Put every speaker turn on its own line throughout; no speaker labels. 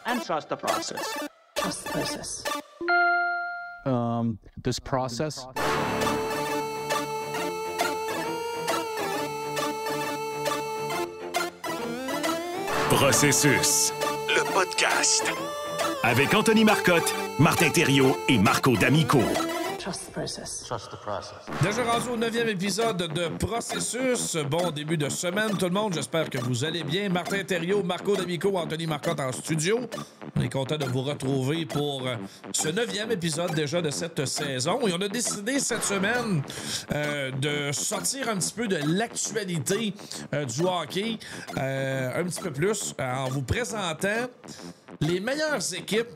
And trust the process.
Trust the process.
This process.
Processus, le podcast. Avec Anthony Marcotte, Martin Thériault et Marco D'Amico.
Trust the process.
Trust the process.
Déjà rendu au 9e épisode de Processus. Bon début de semaine, tout le monde. J'espère que vous allez bien. Martin Thériault, Marco D'Amico, Anthony Marcotte en studio. On est content de vous retrouver pour ce 9e épisode déjà de cette saison. Et on a décidé cette semaine de sortir un petit peu de l'actualité du hockey, un petit peu plus, en vous présentant les meilleures équipes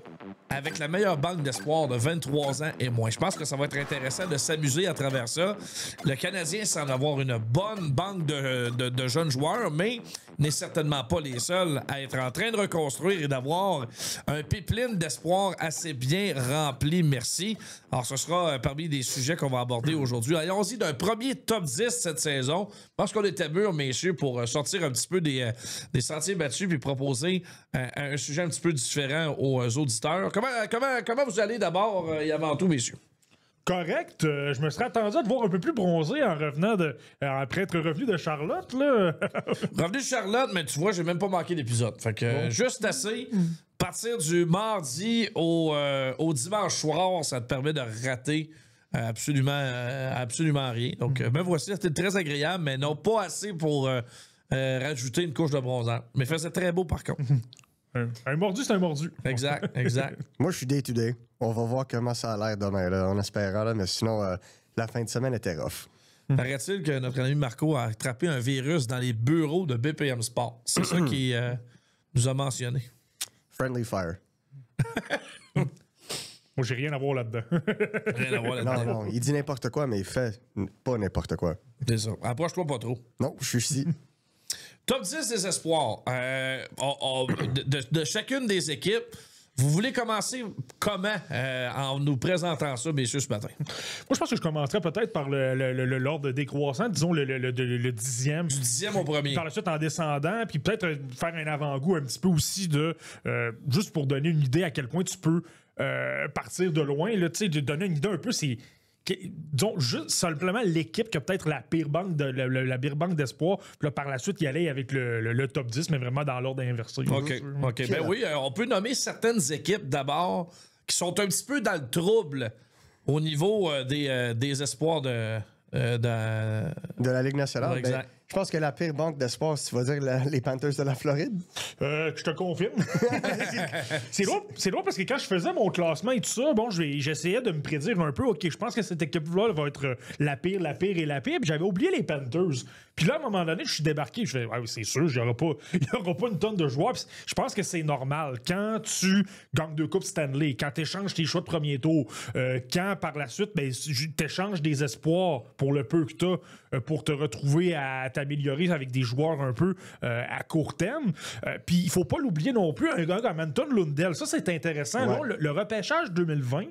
avec la meilleure banque d'espoir de 23 ans et moins. Je pense que ça va être intéressant de s'amuser à travers ça. Le Canadien semble avoir une bonne banque de jeunes joueurs, mais n'est certainement pas les seuls à être en train de reconstruire et d'avoir un pipeline d'espoir assez bien rempli. Merci. Alors, ce sera parmi les sujets qu'on va aborder aujourd'hui. Allons-y d'un premier top 10 cette saison. Je pense qu'on était mûrs, messieurs, pour sortir un petit peu des sentiers battus puis proposer un sujet un petit peu différent aux auditeurs. Comment vous allez d'abord et avant tout, messieurs?
Correct. Je me serais attendu à te voir un peu plus bronzé en revenant après être revenu de Charlotte, là.
Revenu de Charlotte, mais tu vois, j'ai même pas manqué d'épisode. Fait que juste assez. Partir du mardi au dimanche soir, ça te permet de rater absolument rien. Donc, me voici, c'était très agréable, mais non pas assez pour rajouter une couche de bronzant. Mais faisait très beau par contre.
Un mordu, c'est un mordu.
Exact.
Moi, je suis day-to-day. On va voir comment ça a l'air demain, là, en espérant, là, mais sinon, la fin de semaine était rough.
Paraît-il que notre ami Marco a attrapé un virus dans les bureaux de BPM Sport. C'est ça qu'il nous a mentionné.
Friendly fire.
Moi, j'ai rien à voir là-dedans.
Rien à voir là-dedans.
Non, il dit n'importe quoi, mais il fait pas n'importe quoi.
C'est ça. Approche-toi pas trop.
Non, je suis ici.
Top 10 des espoirs. De chacune des équipes, vous voulez commencer comment en nous présentant ça, messieurs, ce matin?
Moi, je pense que je commencerais peut-être par l'ordre décroissant, disons le dixième.
Du 10e au premier.
Par la suite en descendant, puis peut-être faire un avant-goût un petit peu aussi de... juste pour donner une idée à quel point tu peux partir de loin, là, tu sais, de donner une idée un peu, c'est... disons, juste simplement l'équipe qui a peut-être la pire banque d'espoir. Puis là, par la suite, y aller avec le top 10, mais vraiment dans l'ordre inversé.
OK. Ben oui, on peut nommer certaines équipes d'abord qui sont un petit peu dans le trouble au niveau des espoirs de
la Ligue nationale.
Exact.
Ben, je pense que la pire banque d'espoir, tu vas dire les Panthers de la Floride.
Je te confirme. C'est drôle parce que quand je faisais mon classement et tout ça, bon, j'essayais de me prédire un peu, OK, je pense que cette équipe-là va être la pire. Puis j'avais oublié les Panthers. Puis là, à un moment donné, je suis débarqué. Je fais, ah, c'est sûr, il n'y aura pas une tonne de joueurs. Puis je pense que c'est normal. Quand tu gagnes 2 coupes Stanley, quand tu échanges tes choix de premier tour, quand par la suite, ben, tu échanges des espoirs pour le peu que tu as pour te retrouver à t'améliorer avec des joueurs un peu à court terme. Puis il faut pas l'oublier non plus, un gars comme Anton Lundell. Ça, c'est intéressant.
Ouais.
Là, le repêchage 2020,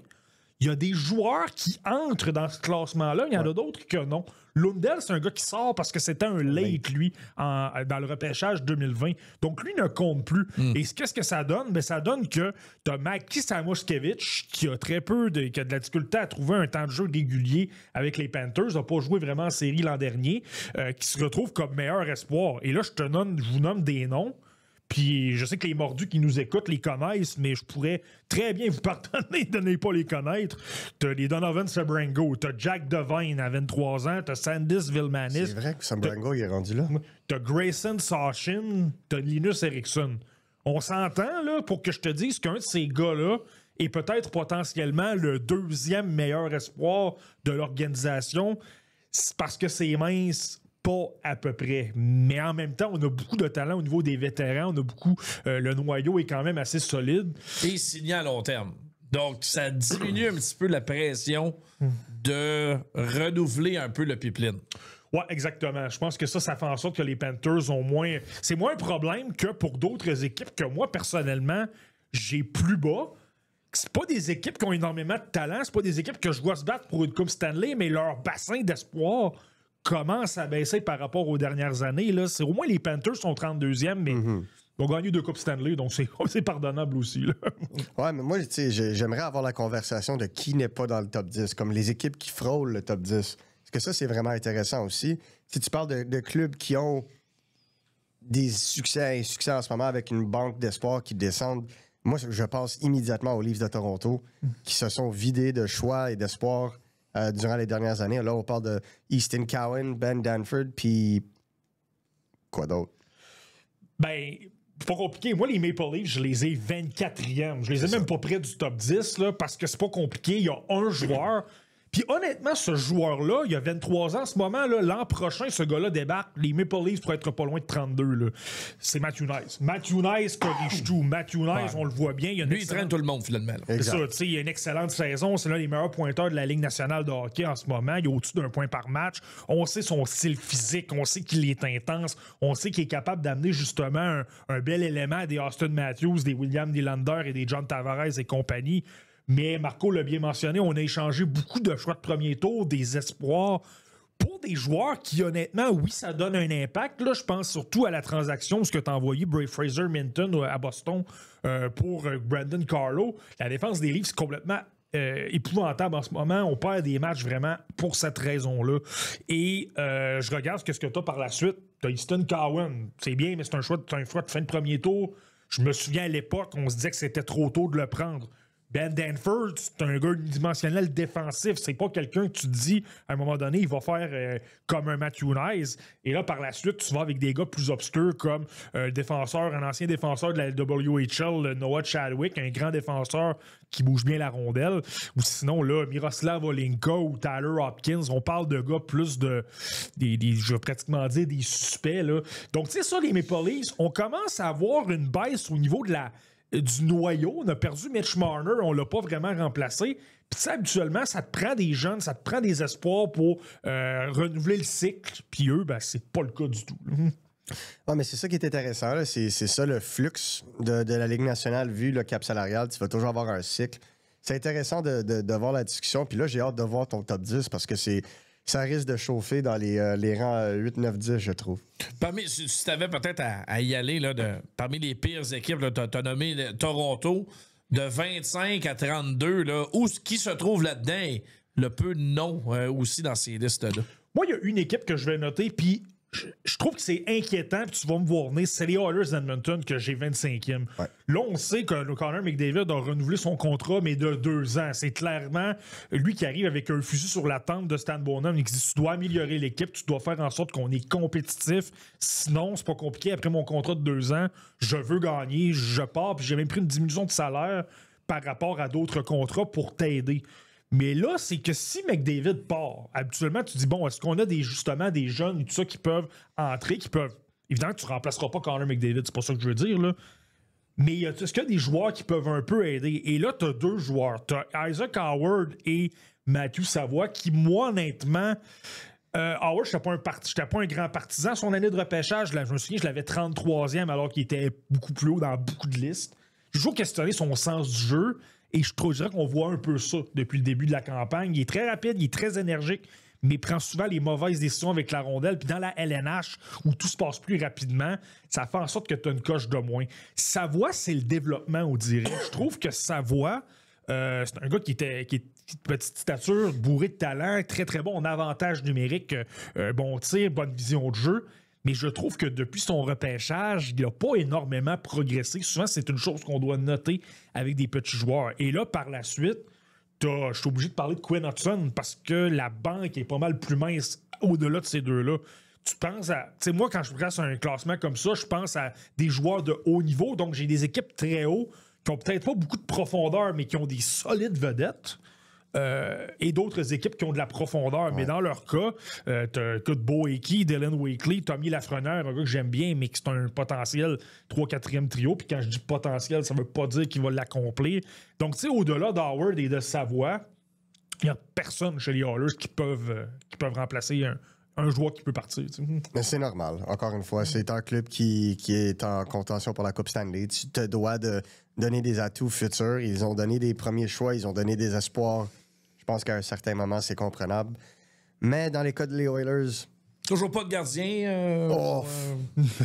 il y a des joueurs qui entrent dans ce classement-là. Il y en a d'autres que non. Lundell, c'est un gars qui sort parce que c'était un late, lui, dans le repêchage 2020. Donc, lui ne compte plus. Et qu'est-ce que ça donne? Ben, ça donne que tu as Maki Samoskevich, qui a qui a de la difficulté à trouver un temps de jeu régulier avec les Panthers, n'a pas joué vraiment en série l'an dernier, qui se retrouve comme meilleur espoir. Et là, je vous nomme des noms. Puis je sais que les mordus qui nous écoutent les connaissent, mais je pourrais très bien vous pardonner de ne pas les connaître. T'as les Donovan Sabrango, t'as Jack Devine à 23 ans, t'as Sandis Vilmanis.
C'est vrai que Sabrango il est rendu là.
T'as Grayson Sachin, t'as Linus Eriksson. On s'entend, là, pour que je te dise qu'un de ces gars-là est peut-être potentiellement le 2e meilleur espoir de l'organisation. C'est parce que c'est mince. Pas à peu près. Mais en même temps, on a beaucoup de talent au niveau des vétérans. On a beaucoup... le noyau est quand même assez solide.
Et signé à long terme. Donc, ça diminue un petit peu la pression de renouveler un peu le pipeline.
Ouais, exactement. Je pense que ça fait en sorte que les Panthers ont moins... C'est moins un problème que pour d'autres équipes que moi, personnellement, j'ai plus bas. C'est pas des équipes qui ont énormément de talent. C'est pas des équipes que je dois se battre pour une Coupe Stanley, mais leur bassin d'espoir commence à baisser par rapport aux dernières années. Là. C'est, au moins, les Panthers sont 32e, mais Ils ont gagné 2 Coupes Stanley, donc c'est pardonnable aussi. Là.
Ouais, mais moi, tu sais, j'aimerais avoir la conversation de qui n'est pas dans le top 10, comme les équipes qui frôlent le top 10. Parce que ça, c'est vraiment intéressant aussi. Si tu parles de clubs qui ont des succès en ce moment avec une banque d'espoir qui descendent, moi, je pense immédiatement aux Leafs de Toronto qui se sont vidés de choix et d'espoir durant les dernières années. Là, on parle de Easton Cowan, Ben Danford, puis quoi d'autre?
Ben, c'est pas compliqué. Moi, les Maple Leafs, je les ai 24e. Je les ai même pas près du top 10, là, parce que c'est pas compliqué. Il y a un joueur. Puis honnêtement, ce joueur-là, il a 23 ans en ce moment. Là, l'an prochain, ce gars-là débarque. Les Maple Leafs pourraient être pas loin de 32. Là. C'est Matthew Nice. Matthew Nice corrige tout. Matthew Nice, on le voit bien.
Lui, il traîne tout le monde, finalement.
C'est ça, tu sais, il a une excellente saison. C'est l'un des meilleurs pointeurs de la Ligue nationale de hockey en ce moment. Il est au-dessus d'un point par match. On sait son style physique. On sait qu'il est intense. On sait qu'il est capable d'amener justement un bel élément des Austin Matthews, des William Nylander et des John Tavares et compagnie. Mais Marco l'a bien mentionné, on a échangé beaucoup de choix de premier tour, des espoirs pour des joueurs qui, honnêtement, oui, ça donne un impact. Là, je pense surtout à la transaction, ce que tu as envoyé Bray Fraser Minton à Boston pour Brandon Carlo. La défense des Leafs, c'est complètement épouvantable en ce moment. On perd des matchs vraiment pour cette raison-là. Et je regarde ce que tu as par la suite. Tu as Easton Cowan. C'est bien, mais c'est un choix de fin de premier tour. Je me souviens à l'époque, on se disait que c'était trop tôt de le prendre. Ben Danford, c'est un gars unidimensionnel défensif. C'est pas quelqu'un que tu te dis, à un moment donné, il va faire comme un Matthew Nice. Et là, par la suite, tu vas avec des gars plus obscurs comme un ancien défenseur de la WHL, Noah Chadwick, un grand défenseur qui bouge bien la rondelle. Ou sinon, là, Miroslav Olinka ou Tyler Hopkins. On parle de gars plus je vais pratiquement dire des suspects. Là. Donc, tu sais, ça, les Maple Leafs, on commence à avoir une baisse au niveau du noyau. On a perdu Mitch Marner, on l'a pas vraiment remplacé. Puis ça, habituellement, ça te prend des jeunes, ça te prend des espoirs pour renouveler le cycle. Puis eux, ben, c'est pas le cas du tout.
Ouais, mais c'est ça qui est intéressant. Là. C'est ça le flux de la Ligue nationale vu le cap salarial. Tu vas toujours avoir un cycle. C'est intéressant de voir la discussion. Puis là, j'ai hâte de voir ton top 10 parce que ça risque de chauffer dans les rangs 8, 9, 10, je trouve.
Si tu avais peut-être à y aller, là, parmi les pires équipes, tu as nommé Toronto, de 25 à 32, là, qui se trouve là-dedans? Le peu de noms aussi dans ces listes-là.
Moi, il y a une équipe que je vais noter, puis je trouve que c'est inquiétant, puis tu vas me voir venir, c'est les Oilers d'Edmonton que j'ai 25e. Ouais. Là, on sait que Connor McDavid a renouvelé son contrat, mais de 2 ans. C'est clairement lui qui arrive avec un fusil sur la tempe de Stan Bonham et qui dit « Tu dois améliorer l'équipe, tu dois faire en sorte qu'on est compétitif. Sinon, c'est pas compliqué. Après mon contrat de 2 ans, je veux gagner, je pars, puis j'ai même pris une diminution de salaire par rapport à d'autres contrats pour t'aider. » Mais là, c'est que si McDavid part, habituellement, tu dis, bon, est-ce qu'on a justement des jeunes et tout ça qui peuvent entrer, qui peuvent... Évidemment, tu ne remplaceras pas Connor McDavid, c'est pas ça que je veux dire, là. Mais est-ce qu'il y a des joueurs qui peuvent un peu aider? Et là, tu as 2 joueurs. Tu as Isaac Howard et Matthew Savoie qui, moi, honnêtement... Howard, je n'étais pas un grand partisan. Son année de repêchage, je me souviens, je l'avais 33e alors qu'il était beaucoup plus haut dans beaucoup de listes. J'ai toujours questionné son sens du jeu. Et je dirais qu'on voit un peu ça depuis le début de la campagne. Il est très rapide, il est très énergique, mais prend souvent les mauvaises décisions avec la rondelle. Puis dans la LNH, où tout se passe plus rapidement, ça fait en sorte que tu as une coche de moins. Savoie, c'est le développement, on dirait. Je trouve que Savoie, c'est un gars qui est petite stature, bourré de talent, très très bon en avantage numérique, bon tir, bonne vision de jeu. Mais je trouve que depuis son repêchage, il n'a pas énormément progressé. Souvent, c'est une chose qu'on doit noter avec des petits joueurs. Et là, par la suite, je suis obligé de parler de Quinn Hudson parce que la banque est pas mal plus mince au-delà de ces deux-là. Tu penses à... Tu sais, moi, quand je regarde un classement comme ça, je pense à des joueurs de haut niveau. Donc, j'ai des équipes très hauts qui n'ont peut-être pas beaucoup de profondeur, mais qui ont des solides vedettes. Et d'autres équipes qui ont de la profondeur. Ouais. Mais dans leur cas, t'as Boecky, Dylan Wakely, Tommy Lafrenière, un gars que j'aime bien, mais qui c'est un potentiel 3-4e trio. Puis quand je dis potentiel, ça veut pas dire qu'il va l'accomplir. Donc, tu sais, au-delà d'Howard et de Savoie, il n'y a personne chez les Oilers qui peuvent remplacer un joueur qui peut partir. Tu sais.
Mais c'est normal. Encore une fois, c'est un club qui est en contention pour la Coupe Stanley. Tu te dois de donner des atouts futurs. Ils ont donné des premiers choix, ils ont donné des espoirs. Je pense qu'à un certain moment, c'est comprenable. Mais dans les cas des Oilers,
Toujours pas de gardien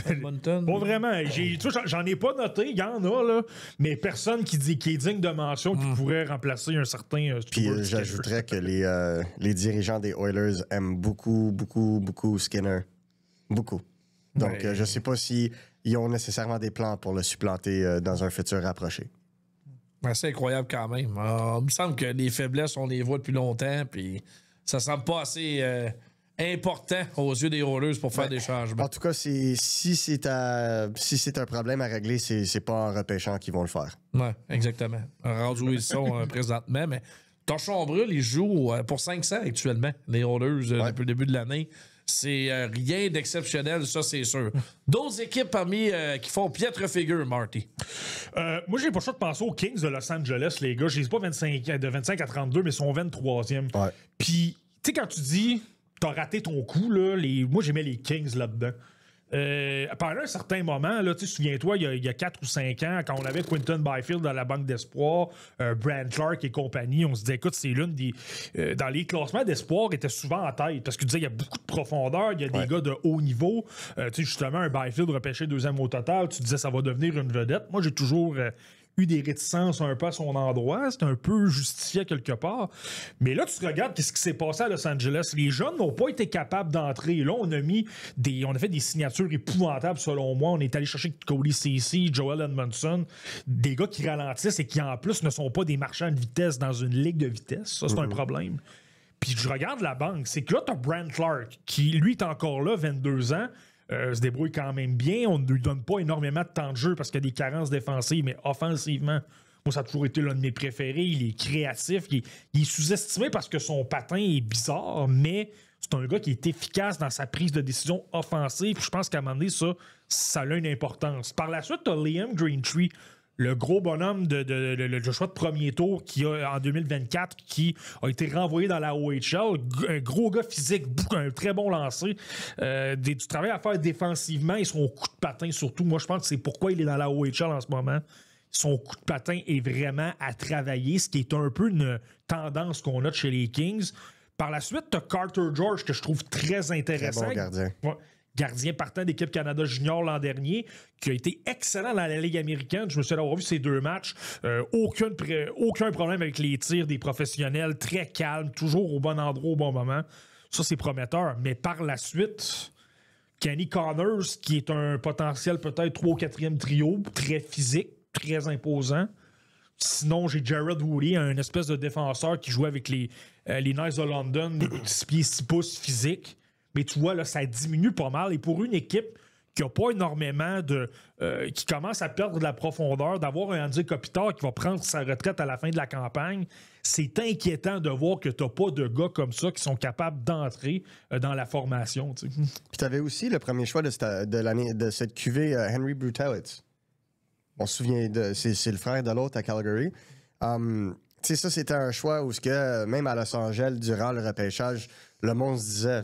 Edmonton.
Pas vraiment. Tu vois, j'en ai pas noté. Il y en a, là. Mais personne qui est digne de mention qui pourrait remplacer un certain...
Puis j'ajouterais que les dirigeants des Oilers aiment beaucoup, beaucoup, beaucoup Skinner. Beaucoup. Donc, je sais pas si ils ont nécessairement des plans pour le supplanter dans un futur rapproché.
C'est incroyable quand même. Il me semble que les faiblesses, on les voit depuis longtemps, puis ça semble pas assez important aux yeux des Oilers pour faire des changements.
En tout cas, si c'est un problème à régler, c'est pas en repêchant qu'ils vont le faire.
Oui, exactement. Rendu où ils sont présentement, mais Torchon Brûle, ils jouent pour 500 actuellement, les Oilers, depuis le début de l'année. C'est rien d'exceptionnel, ça, c'est sûr. D'autres équipes parmi qui font piètre figure, Marty?
Moi, j'ai pas le choix de penser aux Kings de Los Angeles, les gars. Je les ai pas de 25 à 32, mais ils sont 23e.
Ouais.
Puis, tu sais, quand tu dis t'as raté ton coup, là, moi, j'aimais les Kings là-dedans. Pendant un certain moment, là, souviens-toi, il y a 4 ou 5 ans, quand on avait Quinton Byfield dans la banque d'espoir, Brand Clark et compagnie, on se disait, écoute, c'est l'une des... dans les classements d'espoir, était souvent en tête, parce que tu disais, il y a beaucoup de profondeur, il y a des gars de haut niveau. Justement, un Byfield repêché 2e au total, tu disais, ça va devenir une vedette. Moi, j'ai toujours... eu des réticences un peu à son endroit. C'est un peu justifié quelque part. Mais là, tu regardes qu'est-ce qui s'est passé à Los Angeles. Les jeunes n'ont pas été capables d'entrer. Là, on a fait des signatures épouvantables, selon moi. On est allé chercher Cody Ceci, Joel Edmondson, des gars qui ralentissent et qui, en plus, ne sont pas des marchands de vitesse dans une ligue de vitesse. Ça, c'est un problème. Puis je regarde la banque. C'est que là, tu as Brand Clark, qui, lui, est encore là, 22 ans. Se débrouille quand même bien. On ne lui donne pas énormément de temps de jeu parce qu'il y a des carences défensives, mais offensivement, moi, ça a toujours été l'un de mes préférés. Il est créatif. Il est sous-estimé parce que son patin est bizarre, mais c'est un gars qui est efficace dans sa prise de décision offensive. Je pense qu'à un moment donné, ça a une importance. Par la suite, tu as Liam Greentree, le gros bonhomme le choix de premier tour en 2024 qui a été renvoyé dans la OHL. Un gros gars physique, un très bon lancer. Du travail à faire défensivement et son coup de patin surtout. Moi, je pense que c'est pourquoi il est dans la OHL en ce moment. Son coup de patin est vraiment à travailler, ce qui est un peu une tendance qu'on a de chez les Kings. Par la suite, tu as Carter George, que je trouve très intéressant.
Très bon gardien.
Ouais. Gardien partant d'équipe Canada Junior l'an dernier, qui a été excellent dans la Ligue américaine. Je me suis d'avoir vu ces 2 matchs. Aucun problème avec les tirs des professionnels. Très calme, toujours au bon endroit, au bon moment. Ça, c'est prometteur. Mais par la suite, Kenny Connors, qui est un potentiel peut-être 3 ou 4e trio, très physique, très imposant. Sinon, j'ai Jared Woody, un espèce de défenseur qui jouait avec les Knights de London, 6 pieds 6 pouces physique. Mais tu vois, là, ça diminue pas mal. Et pour une équipe qui n'a pas énormément qui commence à perdre de la profondeur, d'avoir un Andy Kopitar qui va prendre sa retraite à la fin de la campagne, c'est inquiétant de voir que tu n'as pas de gars comme ça qui sont capables d'entrer dans la formation. Tu sais.
Puis tu avais aussi le premier choix de cette QV, Henry Brutalitz. On se souvient, c'est le frère de l'autre à Calgary. Tu sais, ça, c'était un choix où, même à Los Angeles, durant le repêchage, le monde se disait...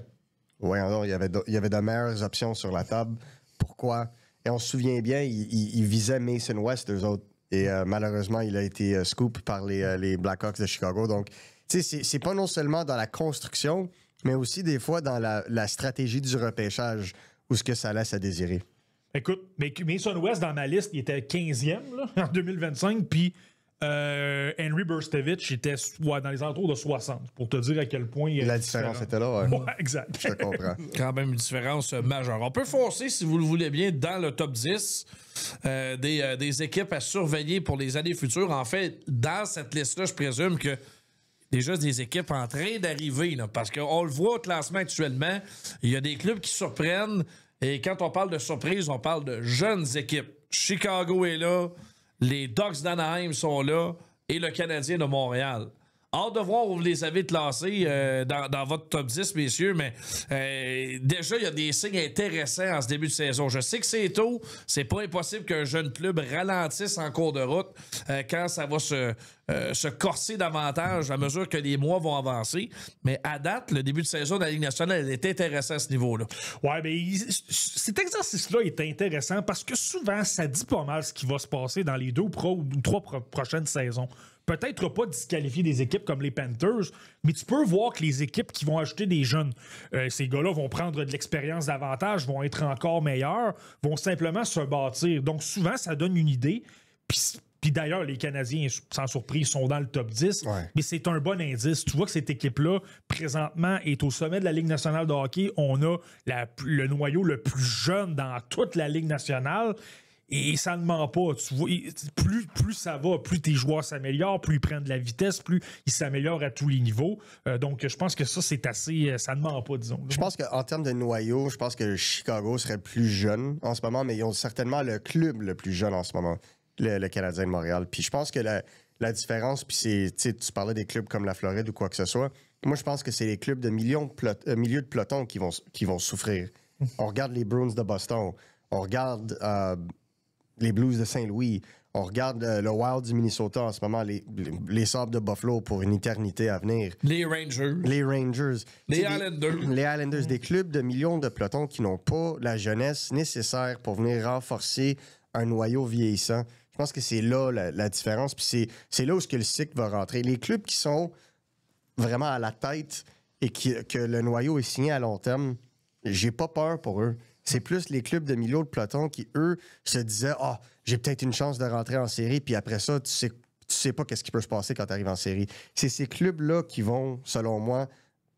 Voyons, il y avait de meilleures options sur la table. Pourquoi? Et on se souvient bien, ils visaient Mason West, eux autres. Et malheureusement, il a été scoop par les Blackhawks de Chicago. Donc, tu sais, c'est pas non seulement dans la construction, mais aussi des fois dans la stratégie du repêchage où ce que ça laisse à désirer.
Écoute, Mason West, dans ma liste, il était 15e là, en 2025, puis Henry Burstevich était dans les alentours de 60, pour te dire à quel point il y a
la différence était là, ouais.
Ouais, exact.
Je te comprends.
Quand même une différence majeure. On peut foncer, si vous le voulez bien, dans le top 10 des équipes à surveiller pour les années futures. En fait, dans cette liste-là, je présume que déjà des équipes en train d'arriver, là, parce qu'on le voit au classement actuellement, il y a des clubs qui surprennent, et quand on parle de surprise, on parle de jeunes équipes. Chicago est là, les Ducks d'Anaheim sont là et le Canadien de Montréal. Hâte de voir où vous les avez classés dans votre top 10, messieurs, mais déjà, il y a des signes intéressants en ce début de saison. Je sais que c'est tôt, c'est pas impossible qu'un jeune club ralentisse en cours de route quand ça va se corser davantage à mesure que les mois vont avancer. Mais à date, le début de saison de la Ligue nationale est intéressant à ce niveau-là.
Ouais, mais cet exercice-là est intéressant parce que souvent, ça dit pas mal ce qui va se passer dans les 2 ou 3 prochaines saisons. peut-être pas disqualifier des équipes comme les Panthers, mais tu peux voir que les équipes qui vont ajouter des jeunes, ces gars-là vont prendre de l'expérience davantage, vont être encore meilleurs, vont simplement se bâtir. Donc souvent, ça donne une idée. Puis d'ailleurs, les Canadiens, sans surprise, sont dans le top 10, mais c'est un bon indice. Tu vois que cette équipe-là, présentement, est au sommet de la Ligue nationale de hockey. On a le noyau le plus jeune dans toute la Ligue nationale. Et ça ne ment pas. Tu vois, plus ça va, plus tes joueurs s'améliorent, plus ils prennent de la vitesse, plus ils s'améliorent à tous les niveaux. Donc, je pense que ça, c'est assez... Ça ne ment pas, disons.
Je pense qu'en termes de noyau, je pense que Chicago serait plus jeune en ce moment, mais ils ont certainement le club le plus jeune en ce moment, le Canadien de Montréal. Puis je pense que la différence, puis c'est... Tu parlais des clubs comme la Floride ou quoi que ce soit. Moi, je pense que c'est les clubs de milieu de peloton qui vont souffrir. On regarde les Bruins de Boston. On regarde... les Blues de Saint-Louis. On regarde le Wild du Minnesota en ce moment, les Sabres de Buffalo pour une éternité à venir.
Les Rangers. Les Islanders.
Les Islanders, des clubs de millions de pelotons qui n'ont pas la jeunesse nécessaire pour venir renforcer un noyau vieillissant. Je pense que c'est là la différence. Puis c'est là où le cycle va rentrer. Les clubs qui sont vraiment à la tête et que le noyau est signé à long terme, j'ai pas peur pour eux. C'est plus les clubs de milieu de peloton qui, eux, se disaient « Ah, j'ai peut-être une chance de rentrer en série, puis après ça, tu sais pas qu'est-ce qui peut se passer quand tu arrives en série. » C'est ces clubs-là qui vont, selon moi,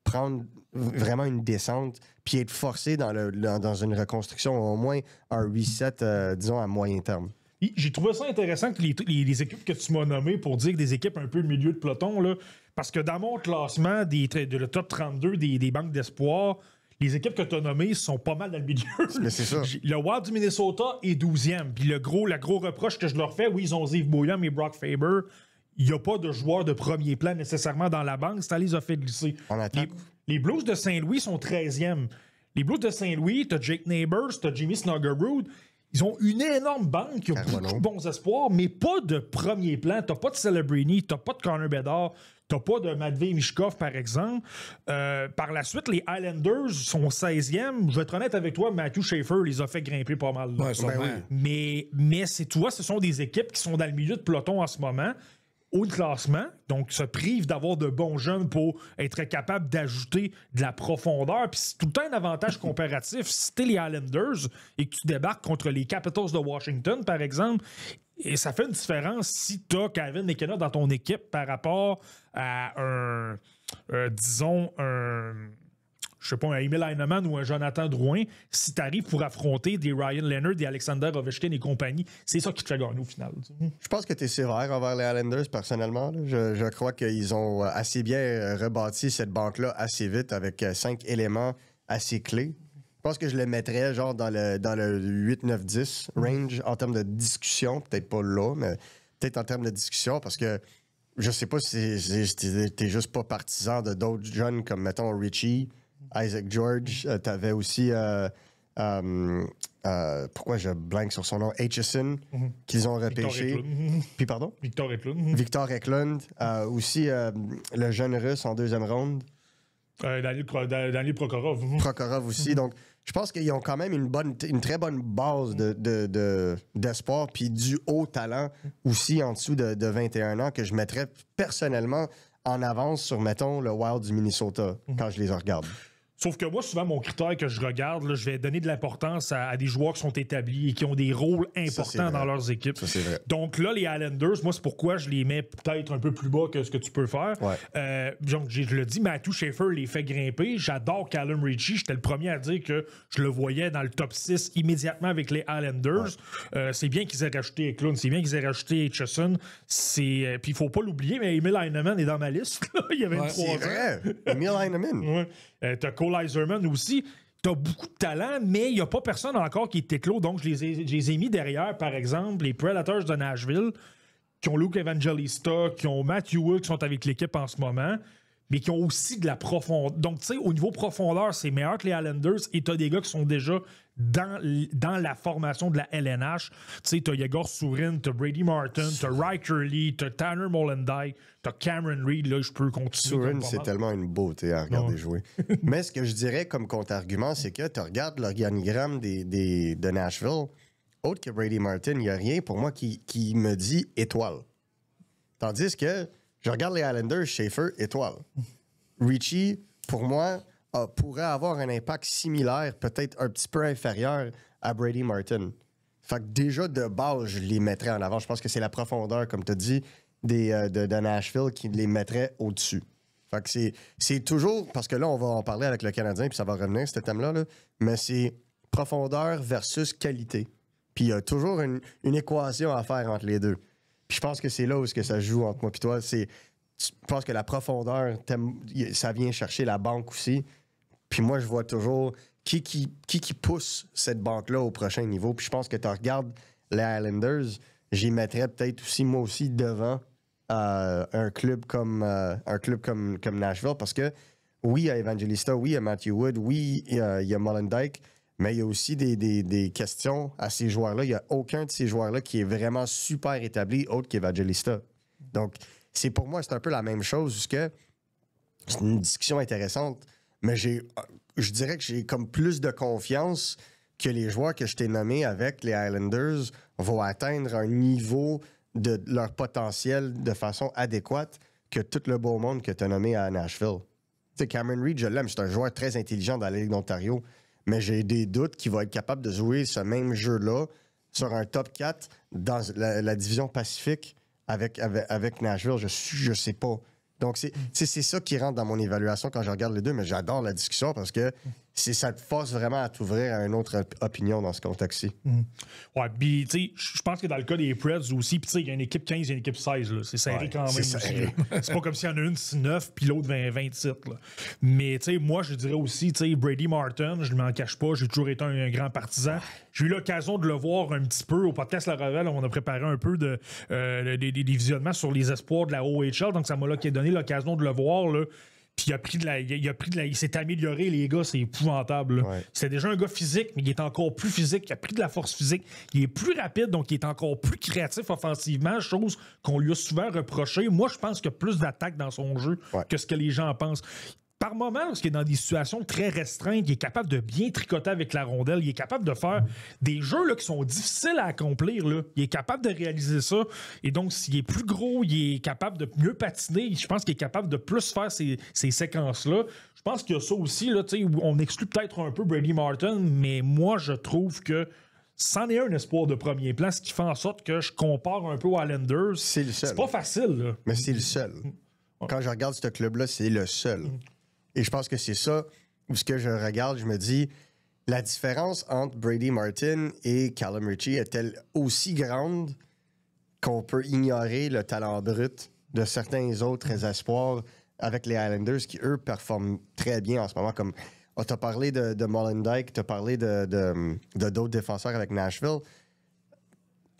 prendre vraiment une descente puis être forcés dans une reconstruction, au moins un reset, disons, à moyen terme.
J'ai trouvé ça intéressant que les équipes que tu m'as nommées pour dire que des équipes un peu milieu de peloton, là, parce que dans mon classement le top 32 des banques d'espoir, les équipes que tu as nommées sont pas mal dans le milieu.
Mais c'est ça.
Le Wild du Minnesota est 12e. Puis le gros reproche que je leur fais, oui, ils ont Yves Boyan et Brock Faber. Il n'y a pas de joueurs de premier plan nécessairement dans la banque. Ça les a fait glisser. Les Blues de Saint-Louis sont 13e. Les Blues de Saint-Louis, tu as Jake Neighbors, tu as Jimmy Snuggerud. Ils ont une énorme banque qui a beaucoup de bons espoirs, mais pas de premier plan. Tu n'as pas de Celebrini, tu n'as pas de Connor Bedard. T'as pas de Matvei Mishkov, par exemple. Par la suite, les Islanders sont 16e. Je vais être honnête avec toi, Matthew Schaefer les a fait grimper pas mal.
Ouais,
mais tu vois, ce sont des équipes qui sont dans le milieu de peloton en ce moment, haut de classement, donc se privent d'avoir de bons jeunes pour être capables d'ajouter de la profondeur. Puis c'est tout le temps un avantage comparatif. Si t'es les Islanders et que tu débarques contre les Capitals de Washington, par exemple, et ça fait une différence si tu as Calvin McKenna dans ton équipe par rapport à un Emil Heinemann ou un Jonathan Drouin. Si tu arrives pour affronter des Ryan Leonard, des Alexander Ovechkin et compagnie, c'est ça qui te fait gagner au final.
Je pense que tu es sévère envers les Islanders, personnellement. Je crois qu'ils ont assez bien rebâti cette banque-là assez vite avec 5 éléments assez clés. Je pense que je le mettrais genre dans le 8, 9, 10 range en termes de discussion. Peut-être pas là, mais peut-être en termes de discussion parce que je sais pas si t'es juste pas partisan de d'autres jeunes comme, mettons, Richie, Isaac George. T'avais aussi... pourquoi je blank sur son nom? Aitchison, qu'ils ont repêché. Puis pardon?
Victor Eklund.
Victor Eklund. Aussi le jeune russe en deuxième ronde.
Daniel Prokhorov.
Prokhorov aussi. Donc, je pense qu'ils ont quand même une très bonne base d'espoir puis du haut talent aussi en dessous de 21 ans que je mettrais personnellement en avance sur, mettons, le Wild du Minnesota quand je les regarde.
Sauf que moi, souvent, mon critère que je regarde, là, je vais donner de l'importance à des joueurs qui sont établis et qui ont des rôles importants dans leurs équipes.
Ça, c'est vrai.
Donc là, les Islanders, moi, c'est pourquoi je les mets peut-être un peu plus bas que ce que tu peux faire.
Ouais.
Donc, je le dis, Matthew Schaefer les fait grimper. J'adore Callum Ritchie. J'étais le premier à dire que je le voyais dans le top 6 immédiatement avec les Islanders. Ouais. C'est bien qu'ils aient rajouté Eklund. C'est bien qu'ils aient rajouté Aitchison. Puis il faut pas l'oublier, mais Emil Heinemann est dans ma liste. Il y avait 3 ans.
C'est vrai. Emil Heinemann.
Ouais. T'as Cole Iserman aussi. T'as beaucoup de talent, mais il n'y a pas personne encore qui est éclos. Donc, je les ai mis derrière, par exemple, les Predators de Nashville, qui ont Luke Evangelista, qui ont Matthew Wood, qui sont avec l'équipe en ce moment, mais qui ont aussi de la profondeur. Donc, tu sais, au niveau profondeur, c'est meilleur que les Islanders, et t'as des gars qui sont déjà dans la formation de la LNH. Tu sais, t'as Yegor Sourin, t'as Brady Martin, t'as Riker Lee, t'as Tanner Molendyk, t'as Cameron Reed, là, je peux continuer.
Sourin, c'est tellement une beauté à regarder jouer. Mais ce que je dirais comme contre-argument, c'est que tu regardes l'organigramme de Nashville, autre que Brady Martin, il n'y a rien pour moi qui me dit étoile. Tandis que je regarde les Islanders, Schaefer, étoile. Richie, pour moi, pourrait avoir un impact similaire, peut-être un petit peu inférieur à Brady Martin. Fait que déjà, de base, je les mettrais en avant. Je pense que c'est la profondeur, comme tu as dit, de Nashville qui les mettrait au-dessus. Fait que c'est toujours... Parce que là, on va en parler avec le Canadien, puis ça va revenir, ce thème-là, là, mais c'est profondeur versus qualité. Puis il y a toujours une équation à faire entre les deux. Puis je pense que c'est là où ça joue entre moi et toi. Je pense que la profondeur, ça vient chercher la banque aussi. Puis moi, je vois toujours qui pousse cette banque-là au prochain niveau. Puis je pense que tu regardes les Islanders, j'y mettrais peut-être aussi, moi aussi, devant un club comme Nashville. Parce que, oui, il y a Evangelista, oui, il y a Matthew Wood, oui, il y a Molendyk, mais il y a aussi des questions à ces joueurs-là. Il n'y a aucun de ces joueurs-là qui est vraiment super établi, autre qu'Evangelista. Donc, pour moi, c'est un peu la même chose, parce que c'est une discussion intéressante, mais je dirais que j'ai comme plus de confiance que les joueurs que je t'ai nommés avec les Islanders vont atteindre un niveau de leur potentiel de façon adéquate que tout le beau monde que tu as nommé à Nashville. Tu sais, Cameron Reed, je l'aime, c'est un joueur très intelligent dans la Ligue d'Ontario, mais j'ai des doutes qu'il va être capable de jouer ce même jeu-là sur un top 4 dans la division Pacifique avec Nashville. Je sais pas. Donc, c'est ça qui rentre dans mon évaluation quand je regarde les deux, mais j'adore la discussion parce que ça te force vraiment à t'ouvrir à une autre opinion dans ce contexte-ci.
Ouais, puis, tu sais, je pense que dans le cas des Preds aussi, puis, tu sais, il y a une équipe 15, il y a une équipe 16, là. C'est serré quand même aussi. C'est pas comme s'il y en a une 9 puis l'autre 27, là. Mais, tu sais, moi, je dirais aussi, tu sais, Brady Martin, je ne m'en cache pas, j'ai toujours été un grand partisan. J'ai eu l'occasion de le voir un petit peu au podcast La Revelle. On a préparé un peu des visionnements sur les espoirs de la OHL, donc ça m'a donné l'occasion de le voir, là. Puis il s'est amélioré, les gars, c'est épouvantable. Ouais. C'était déjà un gars physique, mais il est encore plus physique. Il a pris de la force physique. Il est plus rapide, donc il est encore plus créatif offensivement, chose qu'on lui a souvent reproché. Moi, je pense qu'il y a plus d'attaque dans son jeu que ce que les gens pensent. Par moment, parce qu'il est dans des situations très restreintes, il est capable de bien tricoter avec la rondelle, il est capable de faire des jeux là, qui sont difficiles à accomplir. Là. Il est capable de réaliser ça. Et donc, s'il est plus gros, il est capable de mieux patiner. Je pense qu'il est capable de plus faire ces séquences-là. Je pense qu'il y a ça aussi, là, où on exclut peut-être un peu Brady Martin, mais moi, je trouve que c'en est un espoir de premier plan, ce qui fait en sorte que je compare un peu aux Islanders.
C'est le seul.
C'est pas facile. Là.
Mais c'est le seul. Quand je regarde ce club-là, c'est le seul. Et je pense que c'est ça où ce que je regarde, je me dis, la différence entre Brady Martin et Callum Ritchie est-elle aussi grande qu'on peut ignorer le talent brut de certains autres espoirs avec les Islanders qui, eux, performent très bien en ce moment. Comme tu as parlé de Molendyk, tu as parlé de d'autres défenseurs avec Nashville.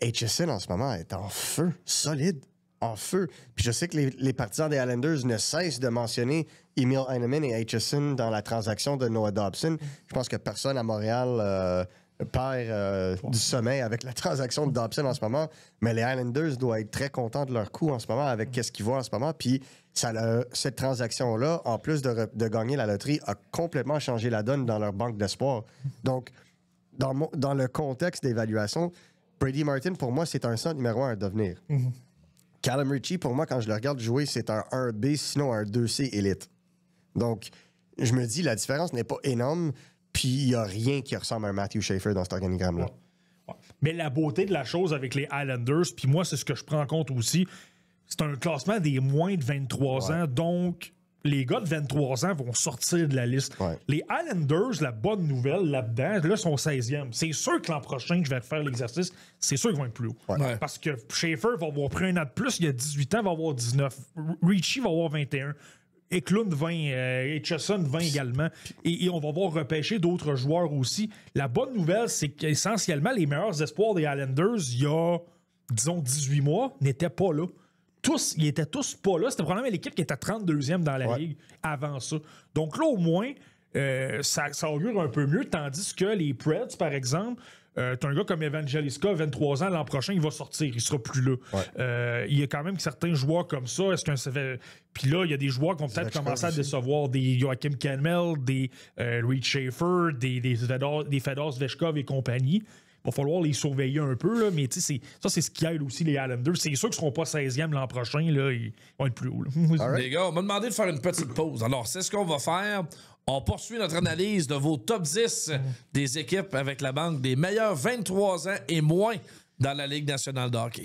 HSN en ce moment est en feu, solide. En feu. Puis je sais que les partisans des Islanders ne cessent de mentionner Emil Heineman et Aitchison dans la transaction de Noah Dobson. Je pense que personne à Montréal perd du sommeil avec la transaction de Dobson en ce moment, mais les Islanders doivent être très contents de leur coup en ce moment avec qu'est-ce qu'ils voient en ce moment. Puis cette transaction-là, en plus de gagner la loterie, a complètement changé la donne dans leur banque d'espoir. Donc, dans le contexte d'évaluation, Brady Martin, pour moi, c'est un centre numéro 1 à devenir. Callum Ritchie, pour moi, quand je le regarde jouer, c'est un 1B, sinon un 2C élite. Donc, je me dis, la différence n'est pas énorme, puis il n'y a rien qui ressemble à un Matthew Schaefer dans cet organigramme-là.
Ouais. Mais la beauté de la chose avec les Islanders, puis moi, c'est ce que je prends en compte aussi, c'est un classement des moins de 23 ans, donc les gars de 23 ans vont sortir de la liste. Ouais. Les Islanders, la bonne nouvelle là-dedans, là, sont 16e. C'est sûr que l'an prochain, je vais faire l'exercice, c'est sûr qu'ils vont être plus haut. Ouais. Parce que Schaefer va avoir pris un an de plus, il y a 18 ans, va avoir 19. Ritchie va avoir 21. Eklund 20, Etchison 20 également. Et on va voir repêcher d'autres joueurs aussi. La bonne nouvelle, c'est qu'essentiellement, les meilleurs espoirs des Islanders, il y a, disons, 18 mois, n'étaient pas là. Ils étaient tous pas là. C'était probablement l'équipe qui était 32e dans la Ligue avant ça. Donc là, au moins, ça augure un peu mieux. Tandis que les Preds, par exemple, t'as un gars comme Evangelista, 23 ans, l'an prochain, il va sortir. Il sera plus là. Ouais. Il y a quand même certains joueurs comme ça. Puis là, il y a des joueurs qui vont peut-être commencer à décevoir. Des Joachim Kemell, des Reed Schaefer, des Fedor Zvechkov et compagnie. va falloir les surveiller un peu, là, mais c'est ce qui aide aussi les Islanders. C'est sûr qu'ils ne seront pas 16e l'an prochain, là, ils vont être plus hauts.
Right.
Les gars, on m'a demandé de faire une petite pause. Alors, c'est ce qu'on va faire. On poursuit notre analyse de vos top 10 des équipes avec la banque des meilleurs 23 ans et moins dans la Ligue nationale de hockey.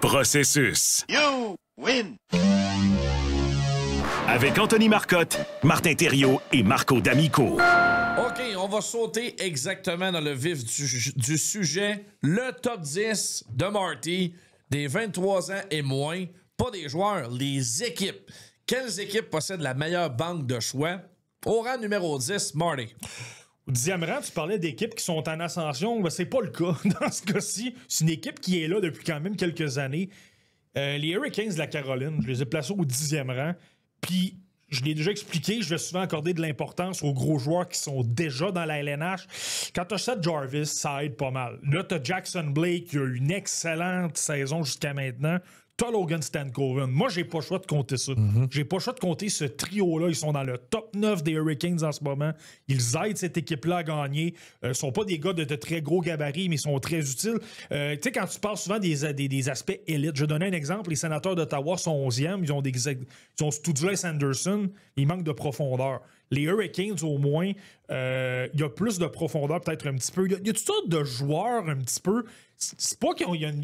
Processus.
You win!
Avec Anthony Marcotte, Martin Thériault et Marco D'Amico.
OK, on va sauter exactement dans le vif du sujet. Le top 10 de Marty, des 23 ans et moins. Pas des joueurs, les équipes. Quelles équipes possèdent la meilleure banque de choix? Au rang numéro 10, Marty.
Au 10e rang, tu parlais d'équipes qui sont en ascension. Ben, c'est pas le cas dans ce cas-ci. C'est une équipe qui est là depuis quand même quelques années. Les Hurricanes de la Caroline, je les ai placés au 10e rang. Puis, je l'ai déjà expliqué, je vais souvent accorder de l'importance aux gros joueurs qui sont déjà dans la LNH. Quand tu as Seth Jarvis, ça aide pas mal. Là, tu as Jackson Blake qui a eu une excellente saison jusqu'à maintenant. T'as Logan Stankoven. Moi, j'ai pas le choix de compter ça. J'ai pas le choix de compter ce trio-là. Ils sont dans le top 9 des Hurricanes en ce moment. Ils aident cette équipe-là à gagner. Ils sont pas des gars de très gros gabarits, mais ils sont très utiles. Tu sais, quand tu parles souvent des aspects élites, je vais donner un exemple. Les Sénateurs d'Ottawa sont 11e. Ils ont Stützle Sanderson. Il manque de profondeur. Les Hurricanes, au moins, il y a plus de profondeur, peut-être un petit peu. Il y a toutes sortes de joueurs, un petit peu. C'est pas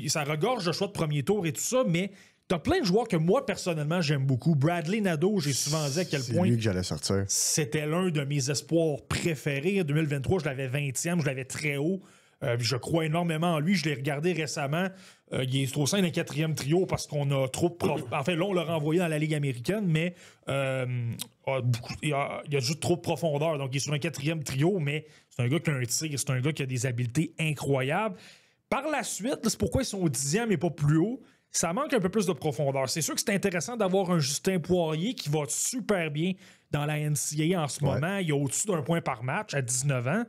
ça regorge de choix de premier tour et tout ça, mais t'as plein de joueurs que moi, personnellement, j'aime beaucoup. Bradley Nadeau, j'ai souvent dit à quel point
C'est lui que j'allais sortir.
c'était l'un de mes espoirs préférés. En 2023, je l'avais 20e, je l'avais très haut. Je crois énormément en lui. Je l'ai regardé récemment. Il est au sein d'un 4e trio parce qu'on a trop de Enfin, là, on l'a renvoyé dans la Ligue américaine, mais il y a juste trop de profondeur. Donc, il est sur un 4e trio, mais c'est un gars qui a un tir, c'est un gars qui a des habiletés incroyables. Par la suite, c'est pourquoi ils sont au 10e et pas plus haut. Ça manque un peu plus de profondeur. C'est sûr que c'est intéressant d'avoir un Justin Poirier qui va super bien dans la NCAA en ce moment. Il est au-dessus d'un point par match à 19 ans.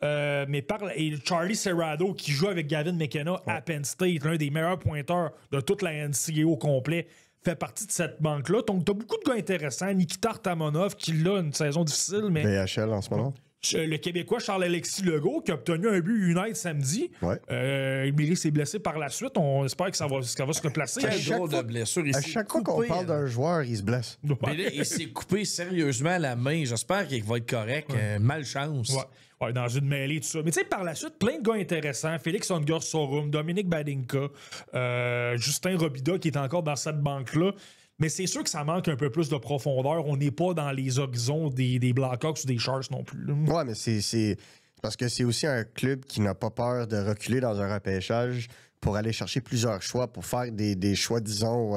Et Charlie Serrado qui joue avec Gavin McKenna à Penn State, l'un des meilleurs pointeurs de toute la NCAA au complet, fait partie de cette banque-là. Donc, tu as beaucoup de gars intéressants. Nikita Artamonov qui l'a une saison difficile, mais...
VHL en ce moment.
Le Québécois Charles-Alexis Legault qui a obtenu un but United samedi. Il s'est blessé par la suite. On espère que ça va se replacer.
Quel drôle de blessure.
À chaque fois qu'on parle d'un joueur, il se blesse.
Mais là, il s'est coupé sérieusement la main. J'espère qu'il va être correct. Malchance.
Ouais, dans une mêlée, tout ça. Mais tu sais, par la suite, plein de gars intéressants. Félix Unger-Sorum, Dominique Badinka, Justin Robida qui est encore dans cette banque-là. Mais c'est sûr que ça manque un peu plus de profondeur. On n'est pas dans les horizons des Blackhawks ou des Sharks non plus.
Ouais, mais c'est parce que c'est aussi un club qui n'a pas peur de reculer dans un repêchage pour aller chercher plusieurs choix, pour faire des choix, disons,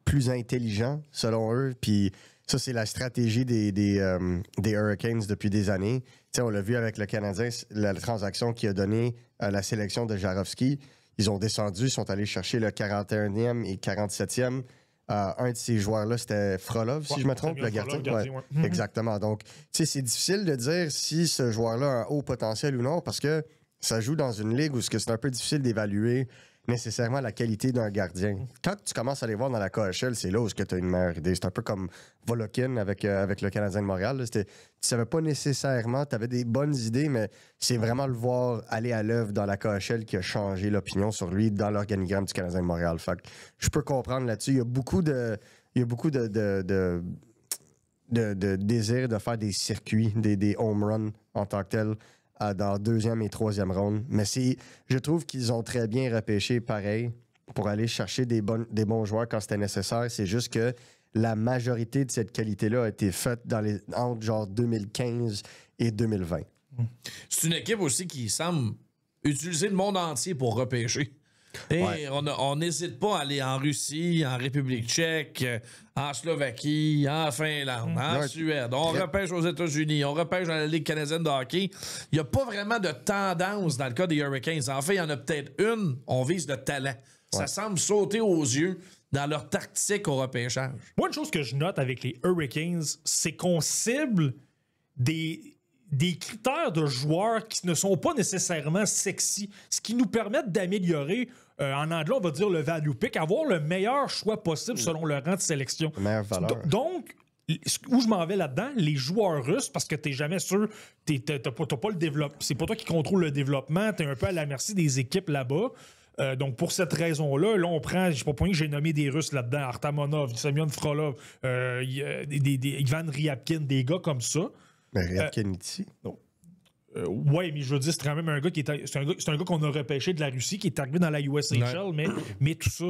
plus intelligents, selon eux. Puis ça, c'est la stratégie des Hurricanes depuis des années. T'sais, on l'a vu avec le Canadien, la transaction qui a donné la sélection de Jarofsky. Ils ont descendu, ils sont allés chercher le 41e et 47e. Un de ces joueurs-là, c'était Frolov, si je me trompe, le gardien. Exactement. Donc, tu sais, c'est difficile de dire si ce joueur-là a un haut potentiel ou non, parce que ça joue dans une ligue où c'est un peu difficile d'évaluer nécessairement la qualité d'un gardien. Quand tu commences à les voir dans la KHL, c'est là où tu as une meilleure idée. C'est un peu comme Volokin avec le Canadien de Montréal. Tu savais pas nécessairement, tu avais des bonnes idées, mais c'est vraiment le voir aller à l'œuvre dans la KHL qui a changé l'opinion sur lui dans l'organigramme du Canadien de Montréal. Fait que je peux comprendre là-dessus. Il y a beaucoup de désir de faire des circuits, des home runs en tant que tel. Dans 2e et 3e ronde. Mais je trouve qu'ils ont très bien repêché pareil pour aller chercher des bons joueurs quand c'était nécessaire. C'est juste que la majorité de cette qualité-là a été faite entre genre 2015 et 2020.
C'est une équipe aussi qui semble utiliser le monde entier pour repêcher. Et on n'hésite pas à aller en Russie, en République tchèque, en Slovaquie, en Finlande, en Suède. On repêche aux États-Unis, on repêche dans la Ligue canadienne de hockey. Il n'y a pas vraiment de tendance dans le cas des Hurricanes. En fait, il y en a peut-être une, on vise le talent. Ça semble sauter aux yeux dans leur tactique au repêchage.
Moi, une chose que je note avec les Hurricanes, c'est qu'on cible des critères de joueurs qui ne sont pas nécessairement sexy, ce qui nous permet d'améliorer, en anglais, on va dire le value pick, avoir le meilleur choix possible selon le rang de sélection.
Meilleure valeur.
Donc, où je m'en vais là-dedans, les joueurs russes, parce que t'es jamais sûr, t'as pas le développement. C'est pas toi qui contrôle le développement, t'es un peu à la merci des équipes là-bas. Donc, pour cette raison-là, là, on prend, je sais pas pour rien que j'ai nommé des Russes là-dedans, Artamonov, Semyon Frolov, Ivan Ryabkin, des gars comme ça.
Mais Ryabkin ici.
Ouais, mais je veux dire, c'est quand même un gars c'est un gars qu'on a repêché de la Russie, qui est arrivé dans la USHL, mais tout ça.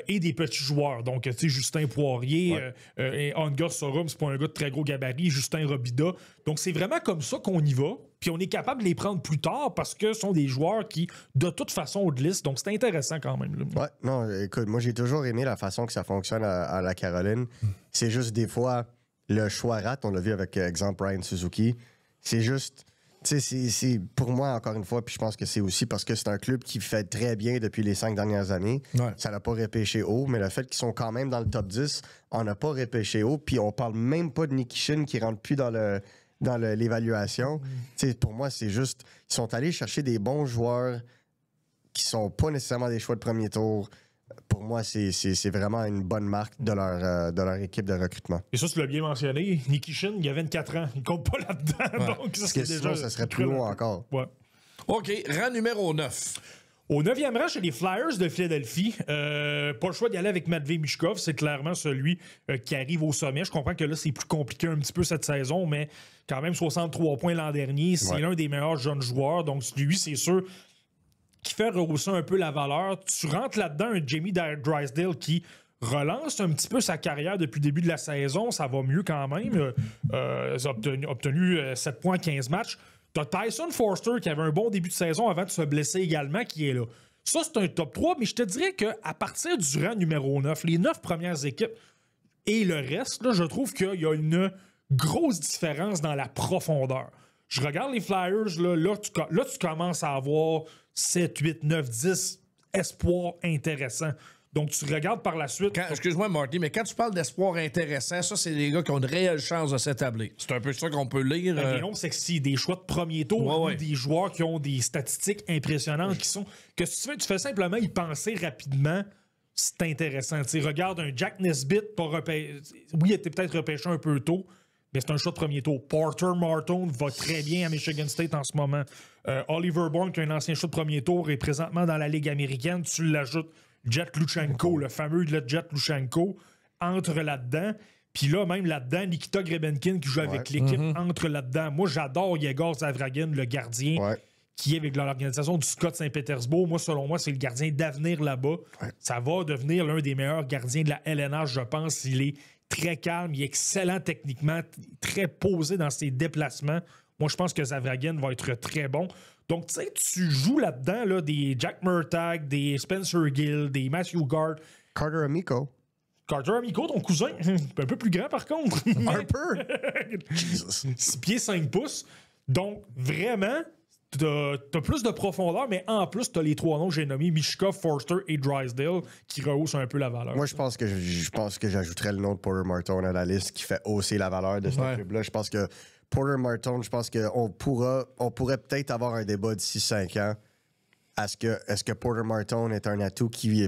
Et des petits joueurs. Donc, tu sais, Justin Poirier, et Ongar Sorum, c'est pas un gars de très gros gabarit, Justin Robida. Donc, c'est vraiment comme ça qu'on y va. Puis on est capable de les prendre plus tard parce que ce sont des joueurs qui, de toute façon, ont de liste. Donc, c'est intéressant quand même. Là.
Ouais, non, écoute, moi, j'ai toujours aimé la façon que ça fonctionne à la Caroline. C'est juste des fois, le choix rate. On l'a vu avec, exemple, Ryan Suzuki. C'est juste... Tu sais, c'est pour moi, encore une fois, puis je pense que c'est aussi parce que c'est un club qui fait très bien depuis les 5 dernières années.
Ouais. Ça
n'a pas repêché haut, mais le fait qu'ils sont quand même dans le top 10, on n'a pas repêché haut, puis on parle même pas de Nikishin qui rentre plus dans l'évaluation. Tu sais, pour moi, c'est juste, ils sont allés chercher des bons joueurs qui sont pas nécessairement des choix de premier tour. Pour moi, c'est vraiment une bonne marque de leur équipe de recrutement.
Et ça, tu l'as bien mentionné. Nikishin, il y a 24 ans. Il compte pas là-dedans.
Ouais.
Donc,
parce que sinon, ça serait plus haut encore.
Ouais.
OK, rang numéro 9.
Au 9e rang, chez les Flyers de Philadelphie, pas le choix d'y aller avec Matvei Michkov. C'est clairement celui qui arrive au sommet. Je comprends que là, c'est plus compliqué un petit peu cette saison, mais quand même 63 points l'an dernier. C'est l'un des meilleurs jeunes joueurs. Donc, lui, c'est sûr... qui fait rehausser un peu la valeur. Tu rentres là-dedans un Jamie Drysdale qui relance un petit peu sa carrière depuis le début de la saison. Ça va mieux quand même. Il a obtenu 7 points, 15 matchs. Tu as Tyson Forster qui avait un bon début de saison avant de se blesser également, qui est là. Ça, c'est un top 3, mais je te dirais qu'à partir du rang numéro 9, les 9 premières équipes et le reste, là, je trouve qu'il y a une grosse différence dans la profondeur. Je regarde les Flyers, là tu commences à avoir 7, 8, 9, 10 espoirs intéressants. Donc, tu regardes par la suite...
Excuse-moi, Marty, mais quand tu parles d'espoir intéressant, ça, c'est des gars qui ont une réelle chance de s'établir. C'est un peu ça qu'on peut lire.
Les noms sexy, des choix de premier tour, ou des joueurs qui ont des statistiques impressionnantes qui sont... Que si tu fais simplement y penser rapidement, c'est intéressant. T'sais, regarde un Jack Nesbitt, oui, il était peut-être repêché un peu tôt, mais c'est un choix de premier tour. Porter Martone va très bien à Michigan State en ce moment. Oliver Bourne, qui est un ancien choix de premier tour, est présentement dans la Ligue américaine. Tu l'ajoutes. Jet Luchenko, le fameux Jet Luchenko, entre là-dedans. Puis là, même là-dedans, Nikita Grebenkin, qui joue avec l'équipe, entre là-dedans. Moi, j'adore Yegor Zavragin, le gardien, qui est avec l'organisation du Scott Saint-Pétersbourg. Moi, selon moi, c'est le gardien d'avenir là-bas. Ouais. Ça va devenir l'un des meilleurs gardiens de la LNH, je pense. Il est très calme, il est excellent techniquement, très posé dans ses déplacements. Moi, je pense que Zavragin va être très bon. Donc, tu sais, tu joues là-dedans là, des Jack Murtagh, des Spencer Gill, des Matthew Gard.
Carter Amico,
ton cousin. Un peu plus grand, par contre.
Un peu.
6 pieds, 5 pouces. Donc, vraiment, t'as plus de profondeur, mais en plus, t'as les 3 noms que j'ai nommés, Michkov, Forster et Drysdale, qui rehaussent un peu la valeur.
Moi, je pense que j'ajouterais le nom de Porter Martone à la liste qui fait hausser la valeur de ce club-là. Je pense que Porter Martone, je pense qu'on pourrait peut-être avoir un débat d'ici 5 ans. Est-ce que Porter Martone est un atout qui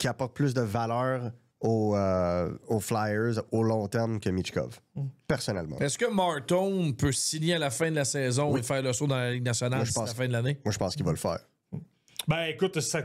apporte plus de valeur aux Flyers au long terme que Michkov, personnellement.
Est-ce que Martone peut signer à la fin de la saison et faire le saut dans la Ligue nationale à la fin de l'année?
Moi, je pense qu'il va le faire.
Ben écoute, ça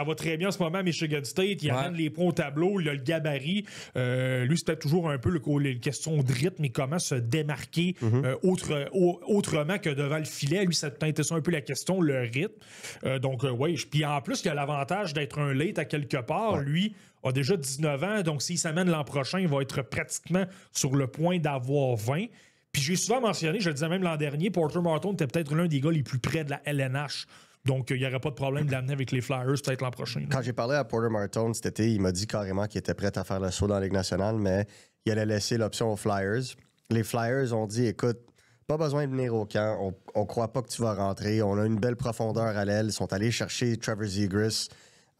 va très bien en ce moment à Michigan State. Il amène les points au tableau, il a le gabarit. Lui, c'était toujours un peu les questions de rythme et comment se démarquer autrement que devant le filet. Lui, ça a été ça un peu la question, le rythme. Donc, puis en plus, il a l'avantage d'être un late à quelque part. Lui a déjà 19 ans, donc s'il s'amène l'an prochain, il va être pratiquement sur le point d'avoir 20. Puis j'ai souvent mentionné, je le disais même l'an dernier, Porter Martone était peut-être l'un des gars les plus près de la LNH. Donc, il n'y aurait pas de problème de l'amener avec les Flyers peut-être l'an prochain.
Quand j'ai parlé à Porter Martone cet été, il m'a dit carrément qu'il était prêt à faire le saut dans la Ligue nationale, mais il allait laisser l'option aux Flyers. Les Flyers ont dit, écoute, pas besoin de venir au camp, on croit pas que tu vas rentrer, on a une belle profondeur à l'aile. Ils sont allés chercher Trevor Zegras.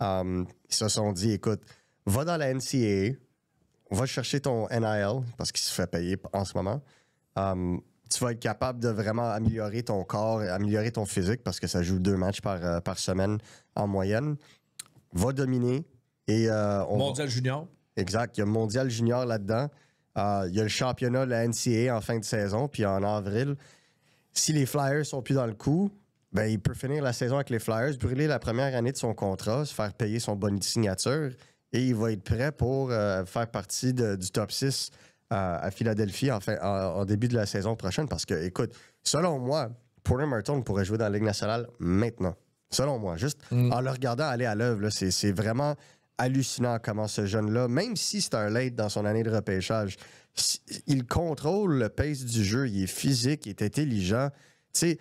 Ils se sont dit, écoute, va dans la NCAA, va chercher ton NIL, parce qu'il se fait payer en ce moment. Tu vas être capable de vraiment améliorer ton corps, améliorer ton physique, parce que ça joue 2 matchs par semaine en moyenne. Va dominer. Et,
Mondial junior.
Exact. Il y a Mondial junior là-dedans. Il y a le championnat de la NCAA en fin de saison, puis en avril. Si les Flyers sont plus dans le coup, ben, il peut finir la saison avec les Flyers, brûler la première année de son contrat, se faire payer son bonus de signature, et il va être prêt pour faire partie du top 6 à Philadelphie en début de la saison prochaine. Parce que, écoute, selon moi, Porter Martin pourrait jouer dans la Ligue nationale maintenant. Selon moi, juste en le regardant aller à l'œuvre, c'est vraiment hallucinant comment ce jeune-là, même si c'est un late dans son année de repêchage, il contrôle le pace du jeu, il est physique, il est intelligent. Tu sais,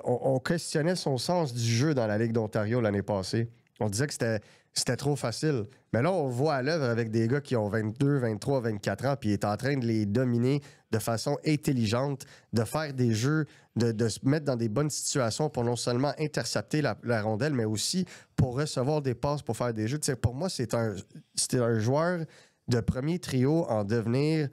on questionnait son sens du jeu dans la Ligue d'Ontario l'année passée. On disait que c'était trop facile. Mais là, on le voit à l'œuvre avec des gars qui ont 22, 23, 24 ans, puis il est en train de les dominer de façon intelligente, de faire des jeux, de se mettre dans des bonnes situations pour non seulement intercepter la rondelle, mais aussi pour recevoir des passes, pour faire des jeux. Tu sais, pour moi, c'est un joueur de premier trio en devenir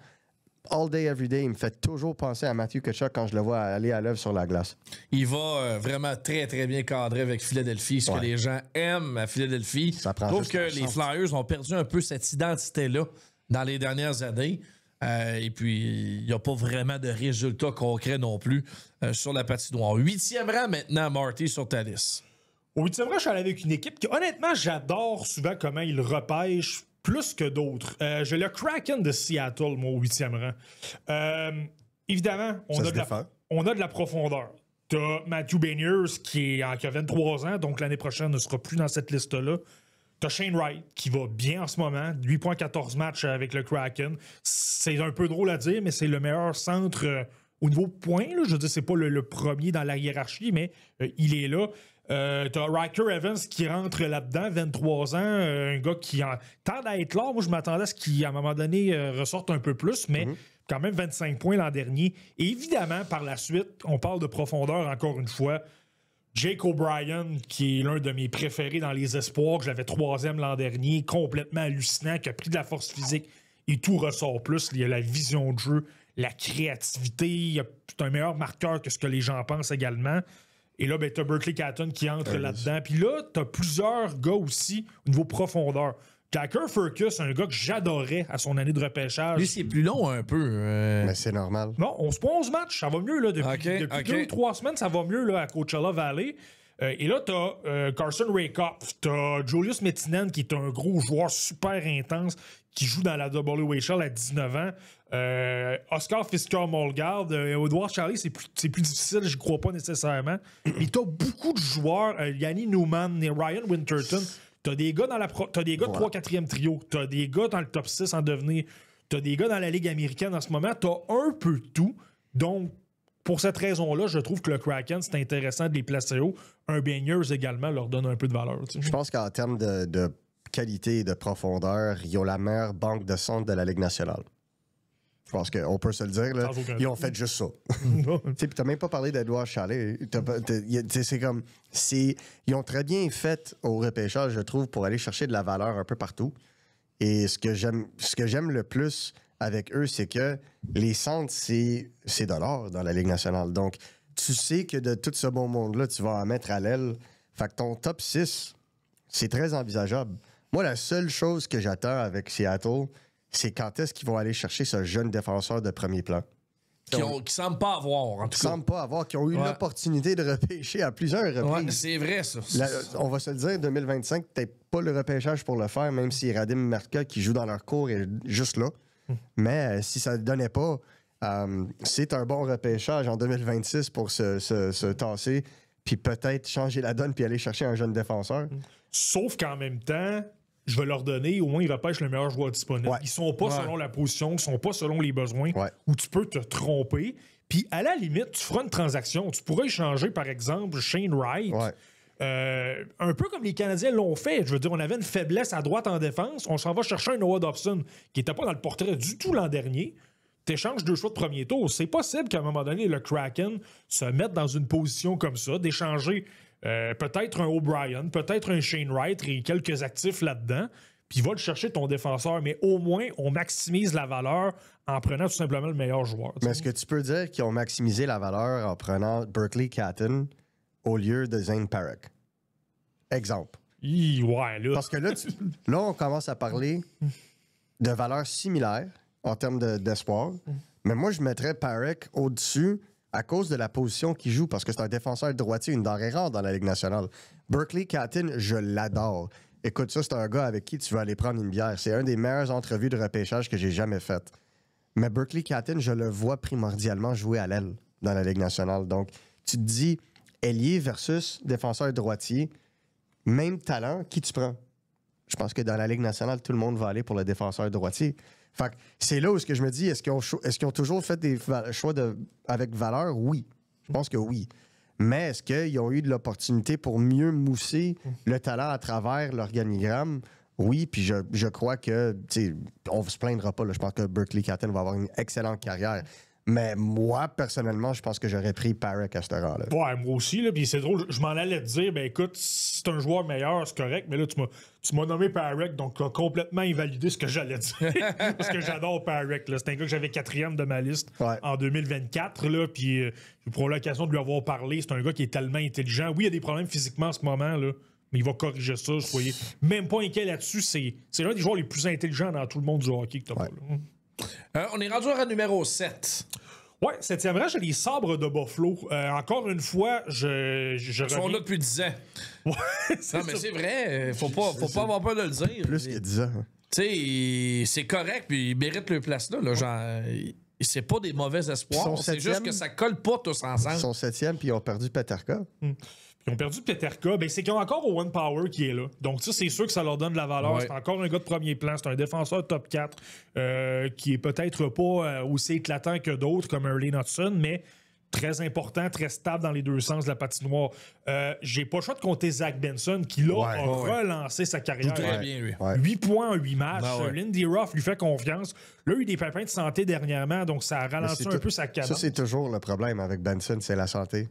all day, every day. Il me fait toujours penser à Matthew Tkachuk quand je le vois aller à l'œuvre sur la glace.
Il va vraiment très, très bien cadrer avec Philadelphie, ce que les gens aiment à Philadelphie.
Ça prend
Je trouve
juste
que
la
les
chance.
Flyers ont perdu un peu cette identité-là dans les dernières années. Et puis, il n'y a pas vraiment de résultats concrets non plus sur la patinoire. 8e rang maintenant, Marty, sur ta liste.
Au 8e rang, je suis allé avec une équipe qui, honnêtement, j'adore souvent comment ils repêchent plus que d'autres. J'ai le Kraken de Seattle, moi, au 8e rang. Évidemment, on a de la profondeur. T'as Matthew Beniers qui a 23 ans, donc l'année prochaine ne sera plus dans cette liste-là. T'as Shane Wright qui va bien en ce moment, 8,14 matchs avec le Kraken. C'est un peu drôle à dire, mais c'est le meilleur centre au niveau point. Là. Je veux dire, c'est pas le premier dans la hiérarchie, mais il est là. T'as Riker Evans qui rentre là-dedans, 23 ans, un gars qui tend à être là. Moi, je m'attendais à ce qu'il, à un moment donné, ressorte un peu plus, mais quand même 25 points l'an dernier. Et évidemment, par la suite, on parle de profondeur encore une fois. Jake O'Brien, qui est l'un de mes préférés dans les espoirs, que j'avais 3e l'an dernier, complètement hallucinant, qui a pris de la force physique et tout ressort plus. Il y a la vision de jeu, la créativité, c'est un meilleur marqueur que ce que les gens pensent également. Et là, ben, t'as Berkeley Catton qui entre là-dedans. Puis là, t'as plusieurs gars aussi au niveau profondeur. Jacker Furcus, un gars que j'adorais à son année de repêchage.
Lui, c'est plus long un peu.
Mais c'est normal.
Non, 11 matchs, ça va mieux. Là, depuis 2 ou 3 semaines, ça va mieux là, à Coachella Valley. Et là, t'as Carson Rakoff, t'as Julius Mettinen, qui est un gros joueur super intense, qui joue dans la WHL à 19 ans. Oscar Fisker-Molgaard, Edouard Charlie, c'est plus difficile, je crois pas nécessairement. Mais t'as beaucoup de joueurs, Yanni Newman et Ryan Winterton. T'as des gars t'as des gars de 3-4e trio. T'as des gars dans le top 6 en devenir. T'as des gars dans la Ligue américaine en ce moment. T'as un peu de tout. Donc, pour cette raison-là, je trouve que le Kraken, c'est intéressant de les placer haut. Un Beniers également leur donne un peu de valeur. Tu sais.
Je pense qu'en termes de qualité et de profondeur, ils ont la meilleure banque de centre de la Ligue nationale. Je pense qu'on peut se le dire. Là, ils ont fait juste ça. Tu n'as même pas parlé d'Edouard Chalet. C'est comme... Ils ont très bien fait au repêchage, je trouve, pour aller chercher de la valeur un peu partout. Et ce que j'aime le plus avec eux, c'est que les centres, c'est de l'or dans la Ligue nationale. Donc, tu sais que de tout ce bon monde-là, tu vas en mettre à l'aile. Fait que ton top 6, c'est très envisageable. Moi, la seule chose que j'attends avec Seattle, c'est quand est-ce qu'ils vont aller chercher ce jeune défenseur de premier plan.
Qui semblent pas avoir, en tout cas.
Semblent pas avoir, qui ont eu l'opportunité de repêcher à plusieurs reprises.
Ouais, c'est vrai, ça.
On va se le dire, 2025, peut-être pas le repêchage pour le faire, même si Radim Merka, qui joue dans leur cours, est juste là. Mais si ça ne donnait pas, c'est un bon repêchage en 2026 pour se tasser, puis peut-être changer la donne, puis aller chercher un jeune défenseur.
Sauf qu'en même temps, je vais leur donner, au moins ils repêchent le meilleur joueur disponible.
Ouais.
Ils sont pas selon la position, ils sont pas selon les besoins, où tu peux te tromper. Puis à la limite, tu feras une transaction. Tu pourrais échanger, par exemple, Shane Wright. Un peu comme les Canadiens l'ont fait. Je veux dire, on avait une faiblesse à droite en défense. On s'en va chercher un Noah Dobson qui n'était pas dans le portrait du tout l'an dernier. T'échanges 2 choix de premier tour. C'est possible qu'à un moment donné, le Kraken se mette dans une position comme ça, d'échanger peut-être un O'Brien, peut-être un Shane Wright et quelques actifs là-dedans, puis va le chercher ton défenseur. Mais au moins, on maximise la valeur en prenant tout simplement le meilleur joueur.
Mais est-ce que tu peux dire qu'ils ont maximisé la valeur en prenant Berkeley Catton au lieu de Zane Parekh? Exemple.
Ouais, là.
Parce que là, on commence à parler de valeurs similaires. en termes d'espoir. Mais moi, je mettrais Parekh au-dessus à cause de la position qu'il joue, parce que c'est un défenseur droitier, une denrée rare dans la Ligue nationale. Berkeley Catton, je l'adore. Écoute, ça, c'est un gars avec qui tu vas aller prendre une bière. C'est un des meilleures entrevues de repêchage que j'ai jamais faites. Mais Berkeley Catton, je le vois primordialement jouer à l'aile dans la Ligue nationale. Donc, tu te dis, ailier versus défenseur droitier, même talent, qui tu prends? Je pense que dans la Ligue nationale, tout le monde va aller pour le défenseur droitier. Fait que c'est là où je me dis, est-ce qu'ils ont toujours fait des choix avec valeur? Oui. Je pense que oui. Mais est-ce qu'ils ont eu de l'opportunité pour mieux mousser le talent à travers l'organigramme? Oui, puis je crois que, on ne se plaindra pas. Là. Je pense que Berkeley Catton va avoir une excellente carrière. Mais moi, personnellement, je pense que j'aurais pris Parekh à ce rang-là.
Ouais, moi aussi. Là, puis c'est drôle, je m'en allais te dire, ben écoute, c'est un joueur meilleur, c'est correct, mais là, tu m'as nommé Parekh, donc tu as complètement invalidé ce que j'allais dire. Parce que j'adore Parekh. C'est un gars que j'avais 4e de ma liste en 2024. Là, puis j'ai pour l'occasion de lui avoir parlé. C'est un gars qui est tellement intelligent. Oui, il y a des problèmes physiquement en ce moment, là, mais il va corriger ça. Soyez même pas inquiet là-dessus. C'est l'un des joueurs les plus intelligents dans tout le monde du hockey que tu as pas là.
On est rendu à numéro 7.
Ouais, 7e rang, j'ai les Sabres de Buffalo. Encore une fois,
Ils sont là depuis 10 ans.
Ouais,
non, mais c'est vrai. Faut pas avoir peur de le dire.
Plus que 10 ans.
Tu sais, c'est correct, puis ils méritent leur place là. Genre, c'est pas des mauvais espoirs. C'est juste que ça colle pas tous ensemble.
Ils sont 7e, puis ils ont perdu Peterka.
Ils ont perdu Peterka, ben c'est qu'ils ont encore Owen Power qui est là. Donc ça, c'est sûr que ça leur donne de la valeur. Ouais. C'est encore un gars de premier plan. C'est un défenseur top 4 qui est peut-être pas aussi éclatant que d'autres, comme Early Hudson, mais très important, très stable dans les deux sens de la patinoire. J'ai pas le choix de compter Zach Benson, qui là a relancé sa carrière.
Très bien, lui.
8 points en 8 matchs. Lindy Ruff lui fait confiance. Là, il a eu des pépins de santé dernièrement, donc ça a ralenti un peu sa cadence.
Ça, c'est toujours le problème avec Benson, c'est la santé.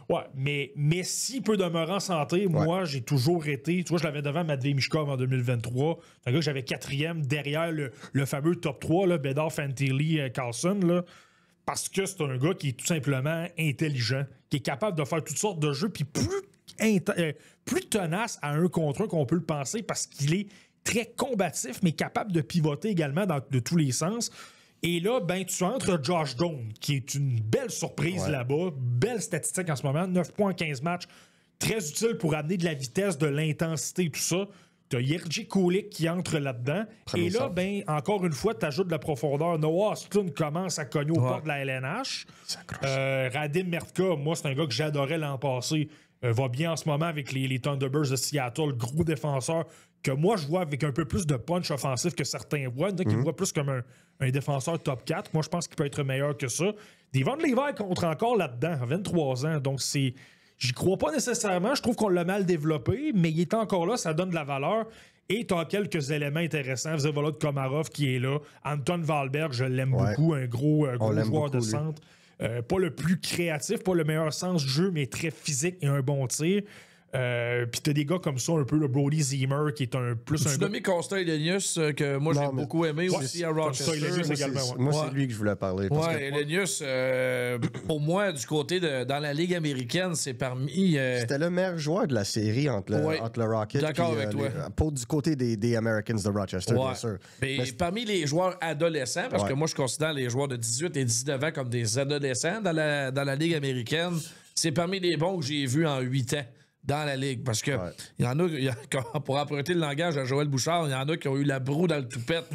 Ouais, mais s'il peut demeurer en santé, moi, j'ai toujours été... Tu vois, je l'avais devant Matvei Michkov en 2023. C'est un gars que j'avais 4e derrière le fameux top 3, là, Bedard, Fantilli, Carlson, là, parce que c'est un gars qui est tout simplement intelligent, qui est capable de faire toutes sortes de jeux, puis plus tenace à un contre un qu'on peut le penser, parce qu'il est très combatif, mais capable de pivoter également de tous les sens. Et là, ben, tu entres Josh Doan, qui est une belle surprise là-bas. Belle statistique en ce moment. 9 points en 15 matchs. Très utile pour amener de la vitesse, de l'intensité, tout ça. Tu as Jerzy Kulich qui entre là-dedans. Et là, ben, encore une fois, tu ajoutes de la profondeur. Noah Austin commence à cogner aux portes de la LNH. Radim Mertka, moi, c'est un gars que j'adorais l'an passé. Va bien en ce moment avec les Thunderbirds de Seattle. Gros défenseur que moi, je vois avec un peu plus de punch offensif que certains voient. Il y en a qui me voient plus comme un défenseur top 4. Moi, je pense qu'il peut être meilleur que ça. Devon Levi contre encore là-dedans, à 23 ans. Donc, j'y crois pas nécessairement. Je trouve qu'on l'a mal développé, mais il est encore là. Ça donne de la valeur. Et tu as quelques éléments intéressants. Vsevolod Komarov qui est là. Anton Wahlberg, je l'aime beaucoup. Un gros joueur de centre. Pas le plus créatif, pas le meilleur sens du jeu, mais très physique et un bon tir. Puis t'as des gars comme ça, un peu le Brody Zimmer, qui est un plus un.
Tu nommé Costa Elenius, que moi j'ai beaucoup aimé aussi à Rochester.
Moi, c'est lui que je voulais parler.
Ouais, Elenius, pour moi, du côté dans la Ligue américaine, c'est parmi.
C'était le meilleur joueur de la série entre le Rocket.
D'accord avec toi.
Du côté des Americans de Rochester, bien sûr.
Mais parmi les joueurs adolescents, parce que moi je considère les joueurs de 18 et 19 ans comme des adolescents dans la Ligue américaine, c'est parmi les bons que j'ai vus en 8 ans. Dans la Ligue, parce que il y en a, pour emprunter le langage à Joël Bouchard, il y en a qui ont eu la broue dans le toupette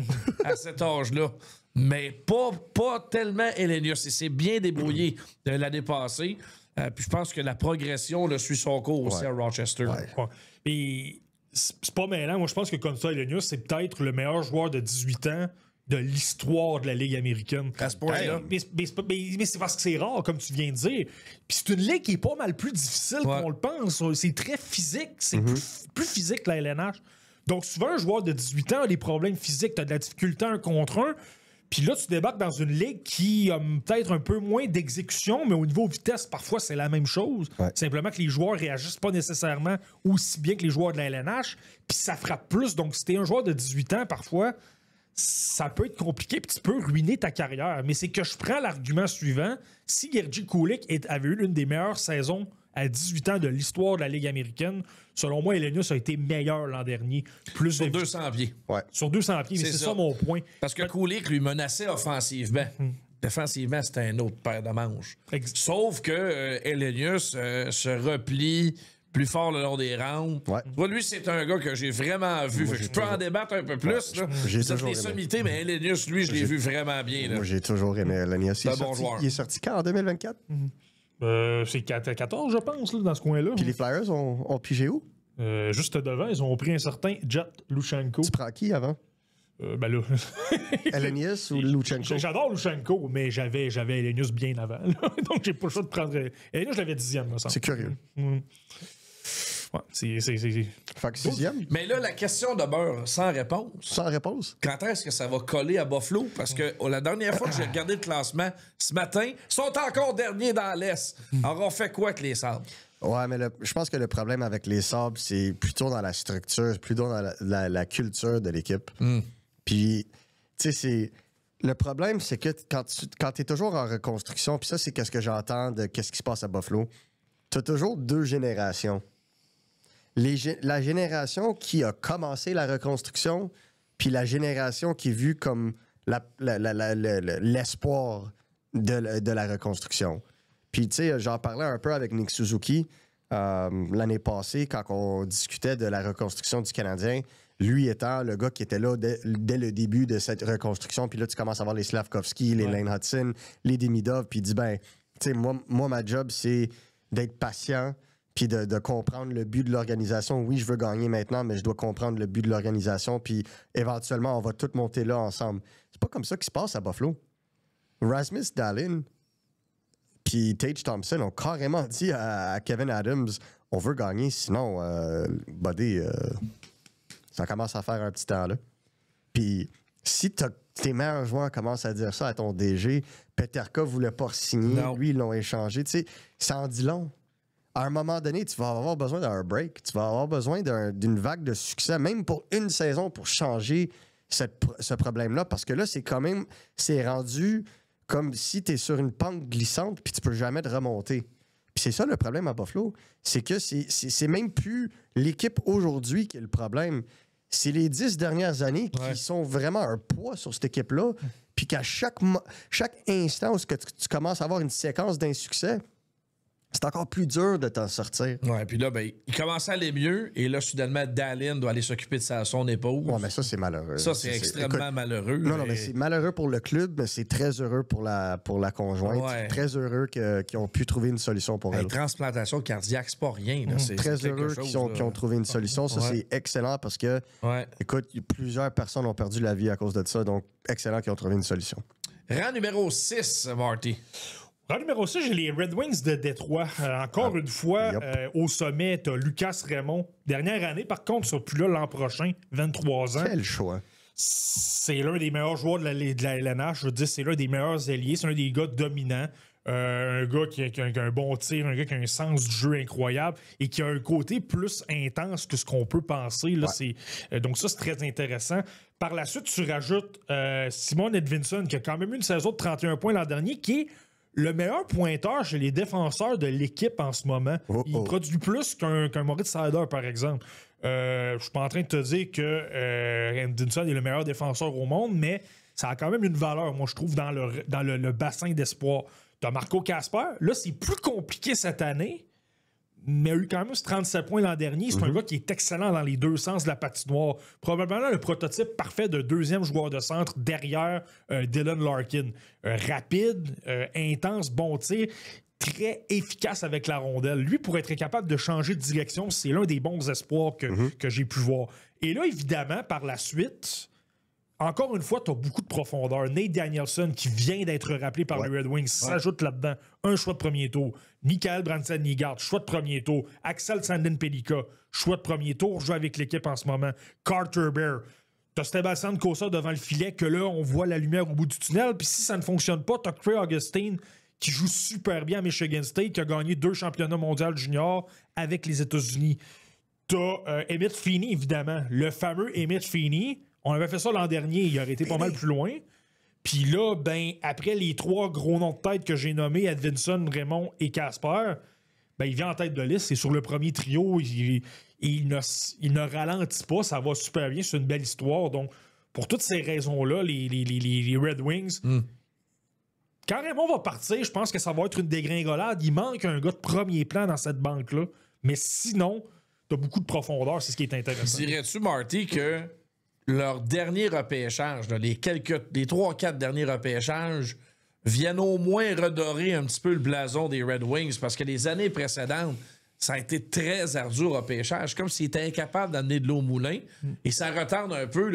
à cet âge-là. Mais pas tellement Elenius. Il s'est bien débrouillé l'année passée. Puis je pense que la progression suit son cours aussi à Rochester.
Et c'est pas mêlant. Moi, je pense que Konsta Elenius, c'est peut-être le meilleur joueur de 18 ans de l'histoire de la Ligue américaine.
À ce point-là.
Mais c'est parce que c'est rare, comme tu viens de dire. Puis c'est une ligue qui est pas mal plus difficile qu'on le pense. C'est très physique. C'est plus physique que la LNH. Donc, souvent, un joueur de 18 ans a des problèmes physiques. Tu as de la difficulté 1 contre 1. Puis là, tu débarques dans une ligue qui a peut-être un peu moins d'exécution, mais au niveau vitesse, parfois, c'est la même chose. Simplement que les joueurs réagissent pas nécessairement aussi bien que les joueurs de la LNH. Puis ça frappe plus. Donc, si t'es un joueur de 18 ans, parfois, ça peut être compliqué puis tu peux ruiner ta carrière. Mais c'est que je prends l'argument suivant. Si Jerzy Kulich avait eu l'une des meilleures saisons à 18 ans de l'histoire de la Ligue américaine. Selon moi, Elenius a été meilleur l'an dernier. Plus
Sur
de
200 pieds.
Ouais.
Sur 200 pieds, mais c'est ça mon point.
Parce que Kulich lui menaçait offensivement. Défensivement, c'était un autre paire de manches. Sauf que Elenius se replie plus fort le long des rounds.
Ouais.
Moi, lui, c'est un gars que j'ai vraiment vu. Fait que je peux en débattre un peu plus. Là.
j'ai
Vous êtes
toujours
les
aimé.
sommités, mais Elenius, lui, je l'ai vu vraiment bien. Là.
Moi, j'ai toujours aimé Elenius.
C'est un bon joueur.
Il est sorti quand, en 2024?
C'est 14, je pense, là, dans ce coin-là.
Puis les Flyers ont pigé où?
Juste devant, ils ont pris un certain Jet Lushenko.
Tu prends qui avant?
Ben là.
Elenius ou Luchenko?
J'adore Lushenko, mais j'avais Elenius bien avant. Là. Donc, j'ai pas le choix de prendre. Elenius, je l'avais 10e, me semble.
C'est curieux.
Ouais, c'est.
Fait que 6e?
Mais là, la question demeure sans réponse.
Sans réponse?
Quand est-ce que ça va coller à Buffalo? Parce que la dernière fois que j'ai regardé le classement, ce matin, ils sont encore derniers dans l'Est. Alors, on fait quoi avec les Sabres?
Ouais, mais je pense que le problème avec les Sabres, c'est plutôt dans la structure, plutôt dans la culture de l'équipe. Puis, tu sais, le problème, c'est que quand tu es toujours en reconstruction, puis ça, c'est qu'est-ce que j'entends de qu'est-ce qui se passe à Buffalo, tu as toujours deux générations. La génération qui a commencé la reconstruction, puis la génération qui est vue comme l'espoir de la reconstruction. Puis, tu sais, j'en parlais un peu avec Nick Suzuki l'année passée quand on discutait de la reconstruction du Canadien. Lui étant le gars qui était là dès le début de cette reconstruction. Puis là, tu commences à voir les Slavkovski, les Lane Hudson, les Demidov. Puis il dit, ben, tu sais, moi, ma job, c'est d'être patient puis de comprendre le but de l'organisation. Oui, je veux gagner maintenant, mais je dois comprendre le but de l'organisation. Puis éventuellement, on va tout monter là ensemble. C'est pas comme ça qu'il se passe à Buffalo. Rasmus Dahlin puis Tage Thompson ont carrément dit à Kevin Adams, on veut gagner, sinon, buddy, ça commence à faire un petit temps là. Puis si tes meilleurs joueurs commencent à dire ça à ton DG, Peterka voulait pas signer, lui, ils l'ont échangé. Tu sais, ça en dit long. À un moment donné, tu vas avoir besoin d'un break. Tu vas avoir besoin d'une vague de succès, même pour une saison, pour changer ce problème-là. Parce que là, c'est rendu comme si tu es sur une pente glissante puis tu peux jamais te remonter. Puis c'est ça le problème à Buffalo. C'est que c'est même plus l'équipe aujourd'hui qui est le problème. C'est les 10 dernières années qui sont vraiment un poids sur cette équipe-là. Puis qu'à chaque instant où tu commences à avoir une séquence d'insuccès, c'est encore plus dur de t'en sortir.
Ouais, puis là, ben, il commençait à aller mieux, et là, soudainement, Dahlin doit aller s'occuper de son épouse.
Ouais, mais ça, c'est malheureux.
Ça, c'est extrêmement malheureux.
Non, mais c'est malheureux pour le club, mais c'est très heureux pour la conjointe.
Ouais.
Très heureux qu'ils ont pu trouver une solution pour elle.
Transplantation cardiaque, c'est pas rien. Là. C'est
très
quelque
heureux
chose,
qu'ils ont trouvé une solution. Ça, c'est excellent parce que, écoute, plusieurs personnes ont perdu la vie à cause de ça. Donc, excellent qu'ils ont trouvé une solution.
Rang numéro 6, Marty.
Rang numéro 6, j'ai les Red Wings de Détroit. Encore une fois, au sommet, tu as Lucas Raymond. Dernière année, par contre, il sera plus là l'an prochain, 23 ans.
Quel choix.
C'est l'un des meilleurs joueurs de la LNH. Je veux dire, c'est l'un des meilleurs alliés. C'est un des gars dominants. Un gars qui a un bon tir, un gars qui a un sens du jeu incroyable et qui a un côté plus intense que ce qu'on peut penser. Là, donc ça, c'est très intéressant. Par la suite, tu rajoutes Simon Edvinsson, qui a quand même eu une saison de 31 points l'an dernier, qui est le meilleur pointeur chez les défenseurs de l'équipe en ce moment. Il produit plus qu'un Moritz Seider, par exemple. Je suis pas en train de te dire que Edvinsson est le meilleur défenseur au monde, mais ça a quand même une valeur, moi, je trouve, dans le bassin d'espoir. T'as Marco Kasper. Là, c'est plus compliqué cette année, mais il a eu quand même 37 points l'an dernier. C'est un gars qui est excellent dans les deux sens de la patinoire. Probablement le prototype parfait de deuxième joueur de centre derrière Dylan Larkin. Rapide, intense, bon tir, très efficace avec la rondelle. Lui, pour être capable de changer de direction, c'est l'un des bons espoirs que j'ai pu voir. Et là, évidemment, par la suite, encore une fois, tu as beaucoup de profondeur. Nate Danielson, qui vient d'être rappelé par les Red Wings, s'ajoute là-dedans. Un choix de premier tour. Michael Branson-Nygaard, choix de premier tour. Axel Sandin-Pellikka, choix de premier tour. Joue avec l'équipe en ce moment. Carter Bear. Tu as Sébastien Cossa devant le filet, que là, on voit la lumière au bout du tunnel. Puis si ça ne fonctionne pas, tu as Craig Augustine, qui joue super bien à Michigan State, qui a gagné 2 championnats mondiaux juniors avec les États-Unis. Tu as Emmett Feeney, évidemment. Le fameux Emmett Feeney. On avait fait ça l'an dernier, il aurait été pas mal plus loin. Puis là, ben, après les 3 gros noms de tête que j'ai nommés, Edvinsson, Raymond et Kasper, ben, il vient en tête de liste. C'est sur le premier trio. Il ne ralentit pas. Ça va super bien. C'est une belle histoire. Donc, pour toutes ces raisons-là, les Red Wings, quand Raymond va partir, je pense que ça va être une dégringolade. Il manque un gars de premier plan dans cette banque-là. Mais sinon, t'as beaucoup de profondeur. C'est ce qui est intéressant.
Dirais-tu, Marty, que leur dernier repêchage, là, les 3-4 derniers repêchages, viennent au moins redorer un petit peu le blason des Red Wings? Parce que les années précédentes, ça a été très ardu au repêchage, comme s'ils étaient incapables d'amener de l'eau au moulin. Et ça retarde un peu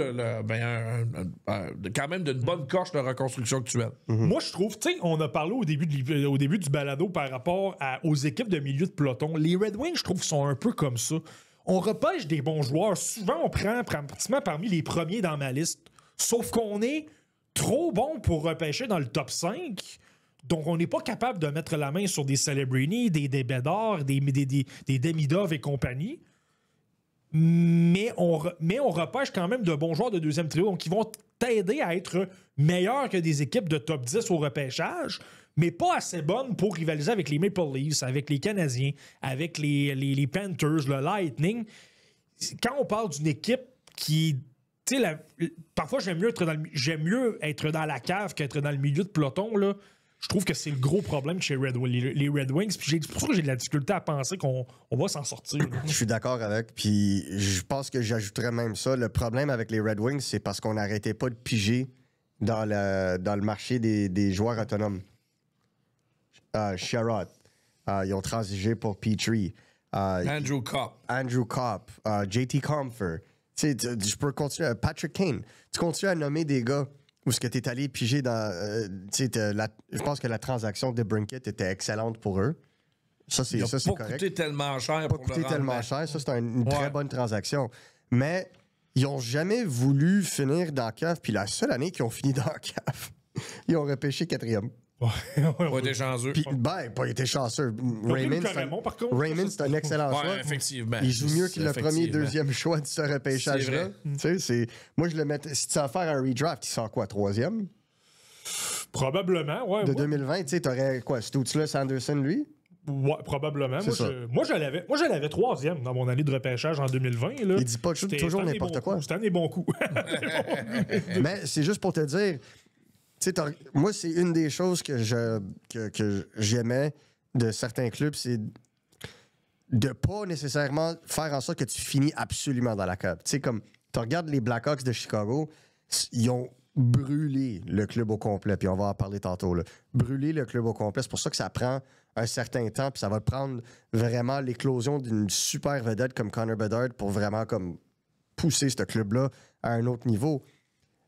quand même d'une bonne coche de reconstruction actuelle.
Moi, je trouve, tu sais, on a parlé au début du balado par rapport aux équipes de milieu de peloton. Les Red Wings, je trouve, sont un peu comme ça. On repêche des bons joueurs. Souvent, on prend pratiquement parmi les premiers dans ma liste. Sauf qu'on est trop bon pour repêcher dans le top 5. Donc, on n'est pas capable de mettre la main sur des Celebrini, des Bédard, des Demidov et compagnie. Mais on repêche quand même de bons joueurs de deuxième trio. Donc, ils vont t'aider à être meilleurs que des équipes de top 10 au repêchage, mais pas assez bonnes pour rivaliser avec les Maple Leafs, avec les Canadiens, avec les Panthers, le Lightning. Quand on parle d'une équipe qui... parfois, j'aime mieux être dans la cave qu'être dans le milieu de peloton, là. Je trouve que c'est le gros problème chez les Red Wings. Puis c'est pour ça que j'ai de la difficulté à penser qu'on va s'en sortir.
Je suis d'accord avec. Puis je pense que j'ajouterais même ça. Le problème avec les Red Wings, c'est parce qu'on n'arrêtait pas de piger dans le marché des joueurs autonomes. Sherrod. Ils ont transigé pour Petrie.
Andrew
Copp. JT Compher. Je peux continuer. Patrick Kane. Tu continues à nommer des gars où ce que tu es allé piger dans... je pense que la transaction de Brinkett était excellente pour eux. Ça, c'est correct.
Ça n'a pas coûté tellement cher.
Pas coûté tellement cher. Ça, c'est une très bonne transaction. Mais ils n'ont jamais voulu finir dans la cave. Puis la seule année qu'ils ont fini dans la cave, ils ont repêché 4e.
Pas été chanceux.
Puis, pas été chanceux. Raymond, c'est un excellent choix.
Effectivement.
Il joue mieux que le premier, deuxième choix de ce repêchage-là. Moi, je le mettais. Si tu vas faire un redraft, il sort quoi, 3e?
Probablement, ouais.
De 2020, tu aurais quoi, Stutzler, Sanderson, lui?
Ouais, probablement. Moi, je l'avais 3e dans mon année de repêchage en 2020. Là.
Il dit pas toujours n'importe quoi.
C'était un des bons coups.
Mais c'est juste pour te dire... moi, c'est une des choses que j'aimais de certains clubs, c'est de pas nécessairement faire en sorte que tu finis absolument dans la cave. Tu sais, comme tu regardes les Blackhawks de Chicago, ils ont brûlé le club au complet, puis on va en parler tantôt. Là. Brûler le club au complet, c'est pour ça que ça prend un certain temps, puis ça va prendre vraiment l'éclosion d'une super vedette comme Connor Bedard pour vraiment comme pousser ce club-là à un autre niveau.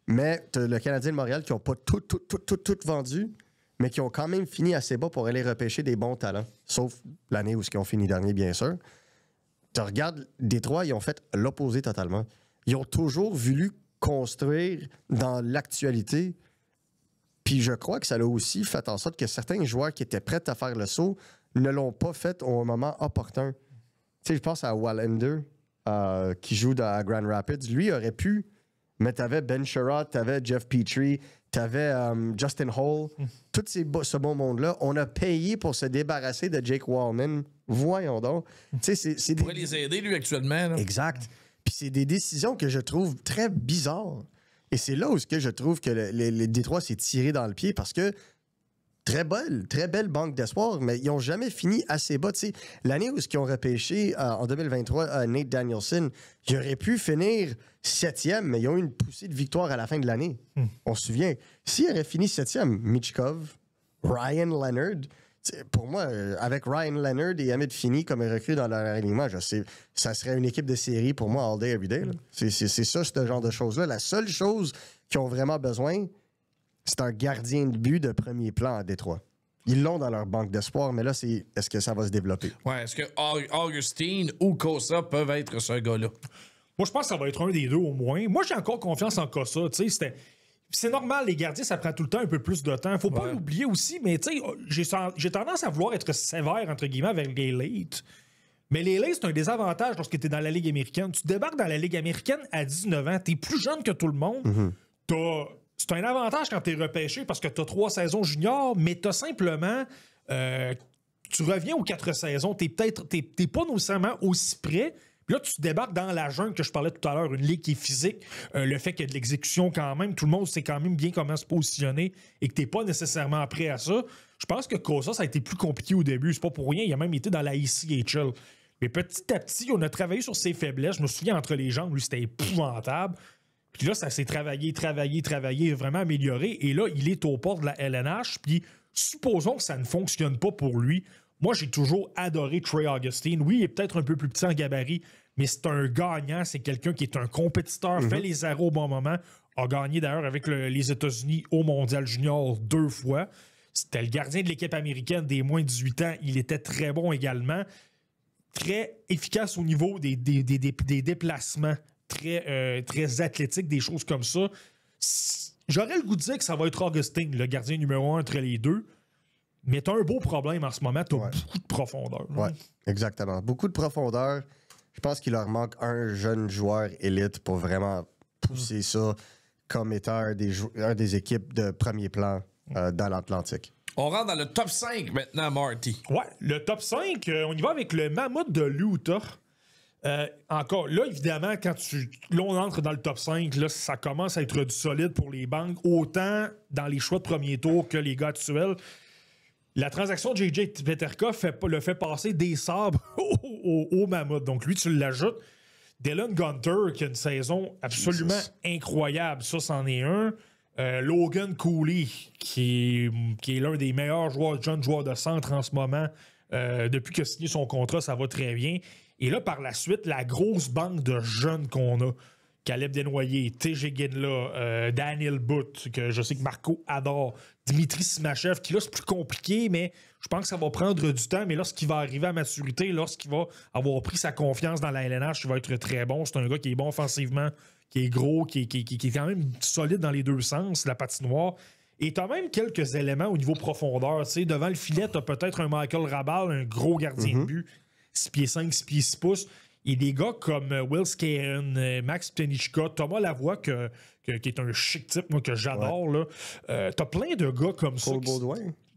Mais t'as le Canadien de Montréal qui n'ont pas tout vendu, mais qui ont quand même fini assez bas pour aller repêcher des bons talents. Sauf l'année où ils ont fini dernier, bien sûr. Tu regardes Détroit, ils ont fait l'opposé totalement. Ils ont toujours voulu construire dans l'actualité. Puis je crois que ça a aussi fait en sorte que certains joueurs qui étaient prêts à faire le saut ne l'ont pas fait au moment opportun. Tu sais, je pense à Wallander, qui joue à Grand Rapids. Lui aurait pu... Mais t'avais Ben Sherrod, t'avais Jeff Petrie, t'avais Justin Hall. Tout ce bon monde-là, on a payé pour se débarrasser de Jake Wallman. Voyons donc.
Il pourrait les aider, lui, actuellement. Là.
Exact. Puis c'est des décisions que je trouve très bizarres. Et c'est là où je trouve que le Détroit s'est tiré dans le pied parce que très belle banque d'espoir, mais ils n'ont jamais fini assez bas. T'sais, l'année où ils ont repêché en 2023 Nate Danielson, ils auraient pu finir 7e, mais ils ont eu une poussée de victoire à la fin de l'année. On se souvient. S'ils auraient fini 7e, Michkov, Ryan Leonard, pour moi, avec Ryan Leonard et Amit Fini comme recrue dans leur alignement, ça serait une équipe de série pour moi all day, every day. Là. C'est ça, ce genre de choses-là. La seule chose qu'ils ont vraiment besoin, c'est un gardien de but de premier plan à Détroit. Ils l'ont dans leur banque d'espoir, mais là, est-ce que ça va se développer?
Ouais, est-ce que Augustine ou Kosa peuvent être ce gars-là?
Moi, je pense que ça va être un des deux au moins. Moi, j'ai encore confiance en Kosa. C'est normal, les gardiens, ça prend tout le temps un peu plus de temps. Faut pas l'oublier aussi, mais j'ai tendance à vouloir être sévère, entre guillemets, avec les late. Mais les late, c'est un désavantage lorsque tu es dans la Ligue américaine. Tu débarques dans la Ligue américaine à 19 ans, tu es plus jeune que tout le monde. C'est un avantage quand tu es repêché parce que tu as 3 saisons juniors, mais tu as simplement tu reviens aux 4 saisons, t'es pas nécessairement aussi près. Puis là, tu débarques dans la jungle que je parlais tout à l'heure, une ligue qui est physique, le fait qu'il y a de l'exécution quand même, tout le monde sait quand même bien comment se positionner et que t'es pas nécessairement prêt à ça. Je pense que Cosa, ça a été plus compliqué au début. C'est pas pour rien, il a même été dans la ECHL. Mais petit à petit, on a travaillé sur ses faiblesses. Je me souviens, entre les jambes, lui, c'était épouvantable. Puis là, ça s'est travaillé, vraiment amélioré. Et là, il est au port de la LNH. Puis supposons que ça ne fonctionne pas pour lui. Moi, j'ai toujours adoré Trey Augustine. Oui, il est peut-être un peu plus petit en gabarit, mais c'est un gagnant. C'est quelqu'un qui est un compétiteur, fait les arrêts au bon moment. A gagné d'ailleurs avec les États-Unis au Mondial Junior 2 fois. C'était le gardien de l'équipe américaine des moins de 18 ans. Il était très bon également. Très efficace au niveau des déplacements. Très athlétique, des choses comme ça. J'aurais le goût de dire que ça va être Augustine, le gardien numéro 1 entre les deux. Mais t'as un beau problème en ce moment, t'as beaucoup de profondeur.
Oui, exactement. Beaucoup de profondeur. Je pense qu'il leur manque un jeune joueur élite pour vraiment pousser ça comme étant un des équipes de premier plan dans l'Atlantique.
On rentre dans le top 5 maintenant, Marty.
Ouais, le top 5, on y va avec le Mammoth de l'Utah. Encore, là, évidemment, là, on entre dans le top 5, là, ça commence à être du solide pour les banques, autant dans les choix de premier tour que les gars actuels. La transaction de J.J. Peterka le fait passer des sabres au Mammoth. Donc, lui, tu l'ajoutes. Dylan Gunter, qui a une saison absolument incroyable. Ça, c'en est un. Logan Cooley, qui est l'un des meilleurs jeunes joueurs de centre en ce moment. Depuis qu'il a signé son contrat, ça va très bien. Et là, par la suite, la grosse banque de jeunes qu'on a. Caleb Desnoyers, TJ Ginla, Daniel Butt, que je sais que Marco adore, Dimitri Simachev, qui là, c'est plus compliqué, mais je pense que ça va prendre du temps. Mais lorsqu'il va arriver à maturité, lorsqu'il va avoir pris sa confiance dans la LNH, il va être très bon. C'est un gars qui est bon offensivement, qui est gros, qui est quand même solide dans les deux sens, la patinoire. Et tu as même quelques éléments au niveau profondeur. Tu sais, devant le filet, tu as peut-être un Michael Rabal, un gros gardien de but, 6 pieds 5, 6 pieds 6 pouces. Et des gars comme Will Scahan, Max Penichka, Thomas Lavoie, qui est un chic type, moi, que j'adore. Ouais. T'as plein de gars comme ça.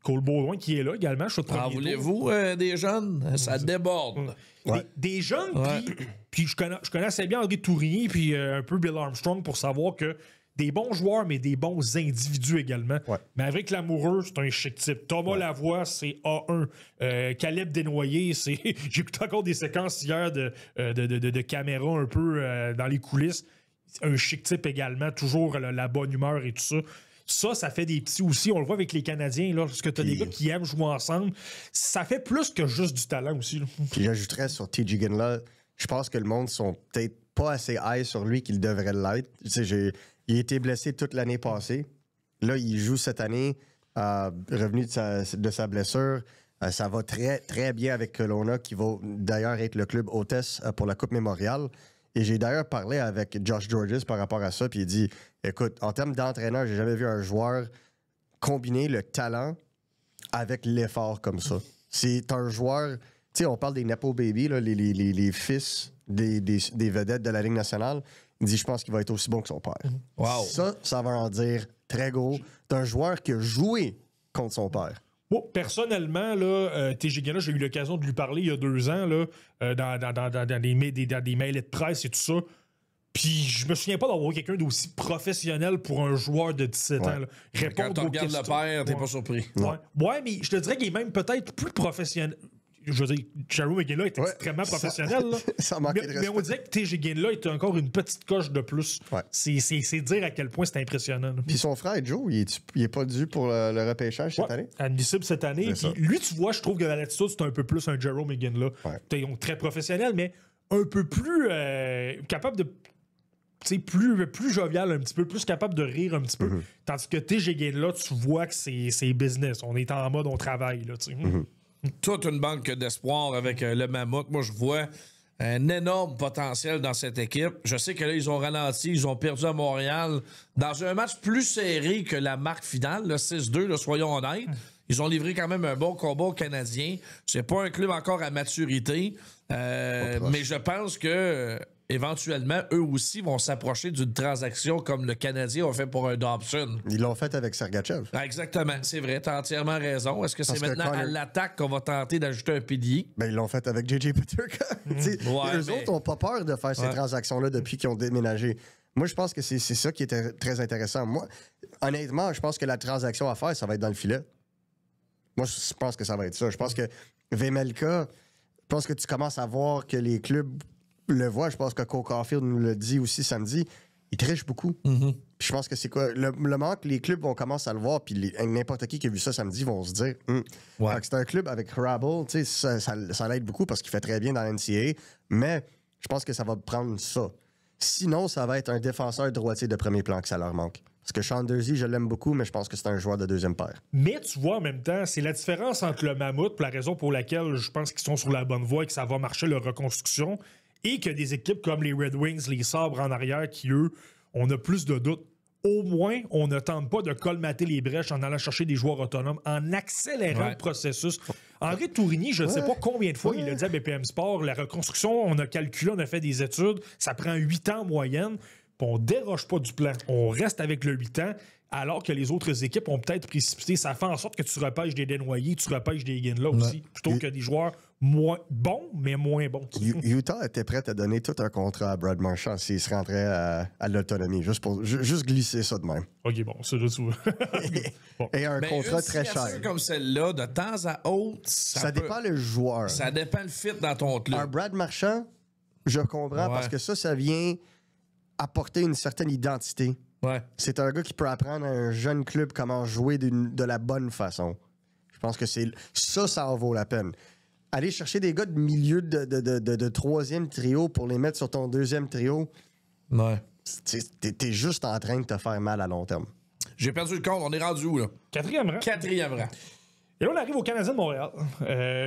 Cole Baudouin qui est là également.
En voulez-vous des jeunes? Ça déborde.
Ouais. Des jeunes, puis je connais assez bien André Tourigny puis un peu Bill Armstrong pour savoir que des bons joueurs, mais des bons individus également. Ouais. Mais avec l'amoureux, c'est un chic type. Thomas Lavoie, c'est A1. Caleb Desnoyers, c'est. J'ai écouté encore des séquences hier de caméra un peu dans les coulisses. Un chic type également, toujours la bonne humeur et tout ça. Ça fait des petits aussi. On le voit avec les Canadiens, là, parce que tu as des gars qui aiment jouer ensemble. Ça fait plus que juste du talent aussi. Là.
Puis j'ajouterais sur TJ Ginla, je pense que le monde sont peut-être pas assez high sur lui qu'il devrait l'être. Il a été blessé toute l'année passée. Là, il joue cette année, revenu de sa blessure. Ça va très, très bien avec Kelowna, qui va d'ailleurs être le club hôtesse pour la Coupe Mémoriale. Et j'ai d'ailleurs parlé avec Josh Georges par rapport à ça, puis il dit, écoute, en termes d'entraîneur, j'ai jamais vu un joueur combiner le talent avec l'effort comme ça. C'est un joueur... Tu sais, on parle des Nepo Baby, là, les fils des vedettes de la Ligue nationale. Il dit, je pense qu'il va être aussi bon que son père.
Wow.
Ça va en dire très gros d'un joueur qui a joué contre son père.
Bon, personnellement, TJ Ginla, j'ai eu l'occasion de lui parler il y a 2 ans là, dans des mails de presse et tout ça. Puis je me souviens pas d'avoir quelqu'un d'aussi professionnel pour un joueur de 17 ans. Là.
Quand tu regardes le père, t'es pas surpris.
Ouais, mais je te dirais qu'il est même peut-être plus professionnel. Je veux dire, Jarome Iginla est extrêmement professionnel. Là.
Ça manquait de respect.
Mais on dirait que TJ Ginla est encore une petite coche de plus. Ouais. C'est dire à quel point c'est impressionnant. Là.
Puis son frère, Joe, il est pas dû pour le repêchage cette année?
Admissible cette année. Puis lui, tu vois, je trouve que dans l'attitude, c'est un peu plus un Jarome Iginla. Très professionnel, mais un peu plus capable de... Plus jovial un petit peu, plus capable de rire un petit peu. Tandis que TJ Ginla, tu vois que c'est business. On est en mode, on travaille. Là,
toute une banque d'espoir avec le Mammoth. Moi, je vois un énorme potentiel dans cette équipe. Je sais que là, ils ont ralenti, ils ont perdu à Montréal dans un match plus serré que la marque finale, le 6-2, là, soyons honnêtes. Ils ont livré quand même un bon combat aux Canadiens. C'est pas un club encore à maturité, mais je pense que éventuellement, eux aussi vont s'approcher d'une transaction comme le Canadien a fait pour un Dobson.
Ils l'ont fait avec Sergachev.
Ah, exactement, c'est vrai, t'as entièrement raison. Est-ce que c'est
Parce que
maintenant à
Connor-
l'attaque qu'on va tenter d'ajouter un pilier?
Ben, ils l'ont fait avec JJ Peterka.
Ouais,
Eux
mais-
autres n'ont pas peur de faire ces transactions-là depuis qu'ils ont déménagé. Moi, je pense que c'est ça qui était très intéressant. Moi, honnêtement, je pense que la transaction à faire, ça va être dans le filet. Moi, je pense que ça va être ça. Je pense que Vemelka, je pense que tu commences à voir que les clubs le voient. Je pense que Cole Caulfield nous l'a dit aussi samedi. Il triche beaucoup. Puis je pense que c'est quoi? Le moment que les clubs vont commencer à le voir, puis n'importe qui a vu ça samedi vont se dire
Ouais.
Fait que c'est un club avec Rabel, tu sais, ça l'aide beaucoup parce qu'il fait très bien dans l'NCAA, mais je pense que ça va prendre ça. Sinon, ça va être un défenseur droitier de premier plan que ça leur manque. Parce que Sean Durzi, je l'aime beaucoup, mais je pense que c'est un joueur de deuxième paire.
Mais tu vois, en même temps, c'est la différence entre le Mammouth, la raison pour laquelle je pense qu'ils sont sur la bonne voie et que ça va marcher leur reconstruction, et que des équipes comme les Red Wings, les Sabres en arrière, qui, eux, on a plus de doutes. Au moins, on ne tente pas de colmater les brèches en allant chercher des joueurs autonomes, en accélérant le processus. Henri Tourigny, je ne sais pas combien de fois il a dit à BPM Sport, la reconstruction, on a calculé, on a fait des études, ça prend 8 ans en moyenne, puis on déroge pas du plan. On reste avec le 8 ans, alors que les autres équipes ont peut-être précipité. Ça fait en sorte que tu repêches des Desnoyers, tu repêches des Ginla aussi, plutôt que des joueurs moins bons, mais moins bons.
Utah était prêt à donner tout un contrat à Brad Marchand s'il se rentrait à l'autonomie, juste glisser ça de même.
OK, bon, ça, je trouve. Bon.
Et un
Ben,
contrat
une
très
signature
cher.
comme celle-là, de temps à autre,
Ça
peut-
dépend le joueur.
Ça dépend le fit dans ton club.
Un Brad Marchand, je comprends,
Ouais.
parce que ça vient apporter une certaine identité.
Ouais.
C'est un gars qui peut apprendre à un jeune club comment jouer de la bonne façon. Je pense que ça en vaut la peine. Aller chercher des gars de milieu de troisième trio pour les mettre sur ton deuxième trio,
Ouais.
t'es juste en train de te faire mal à long terme.
J'ai perdu le compte, on est rendu où, là?
4e rang.
4e rang.
Et là, on arrive au Canadien de Montréal.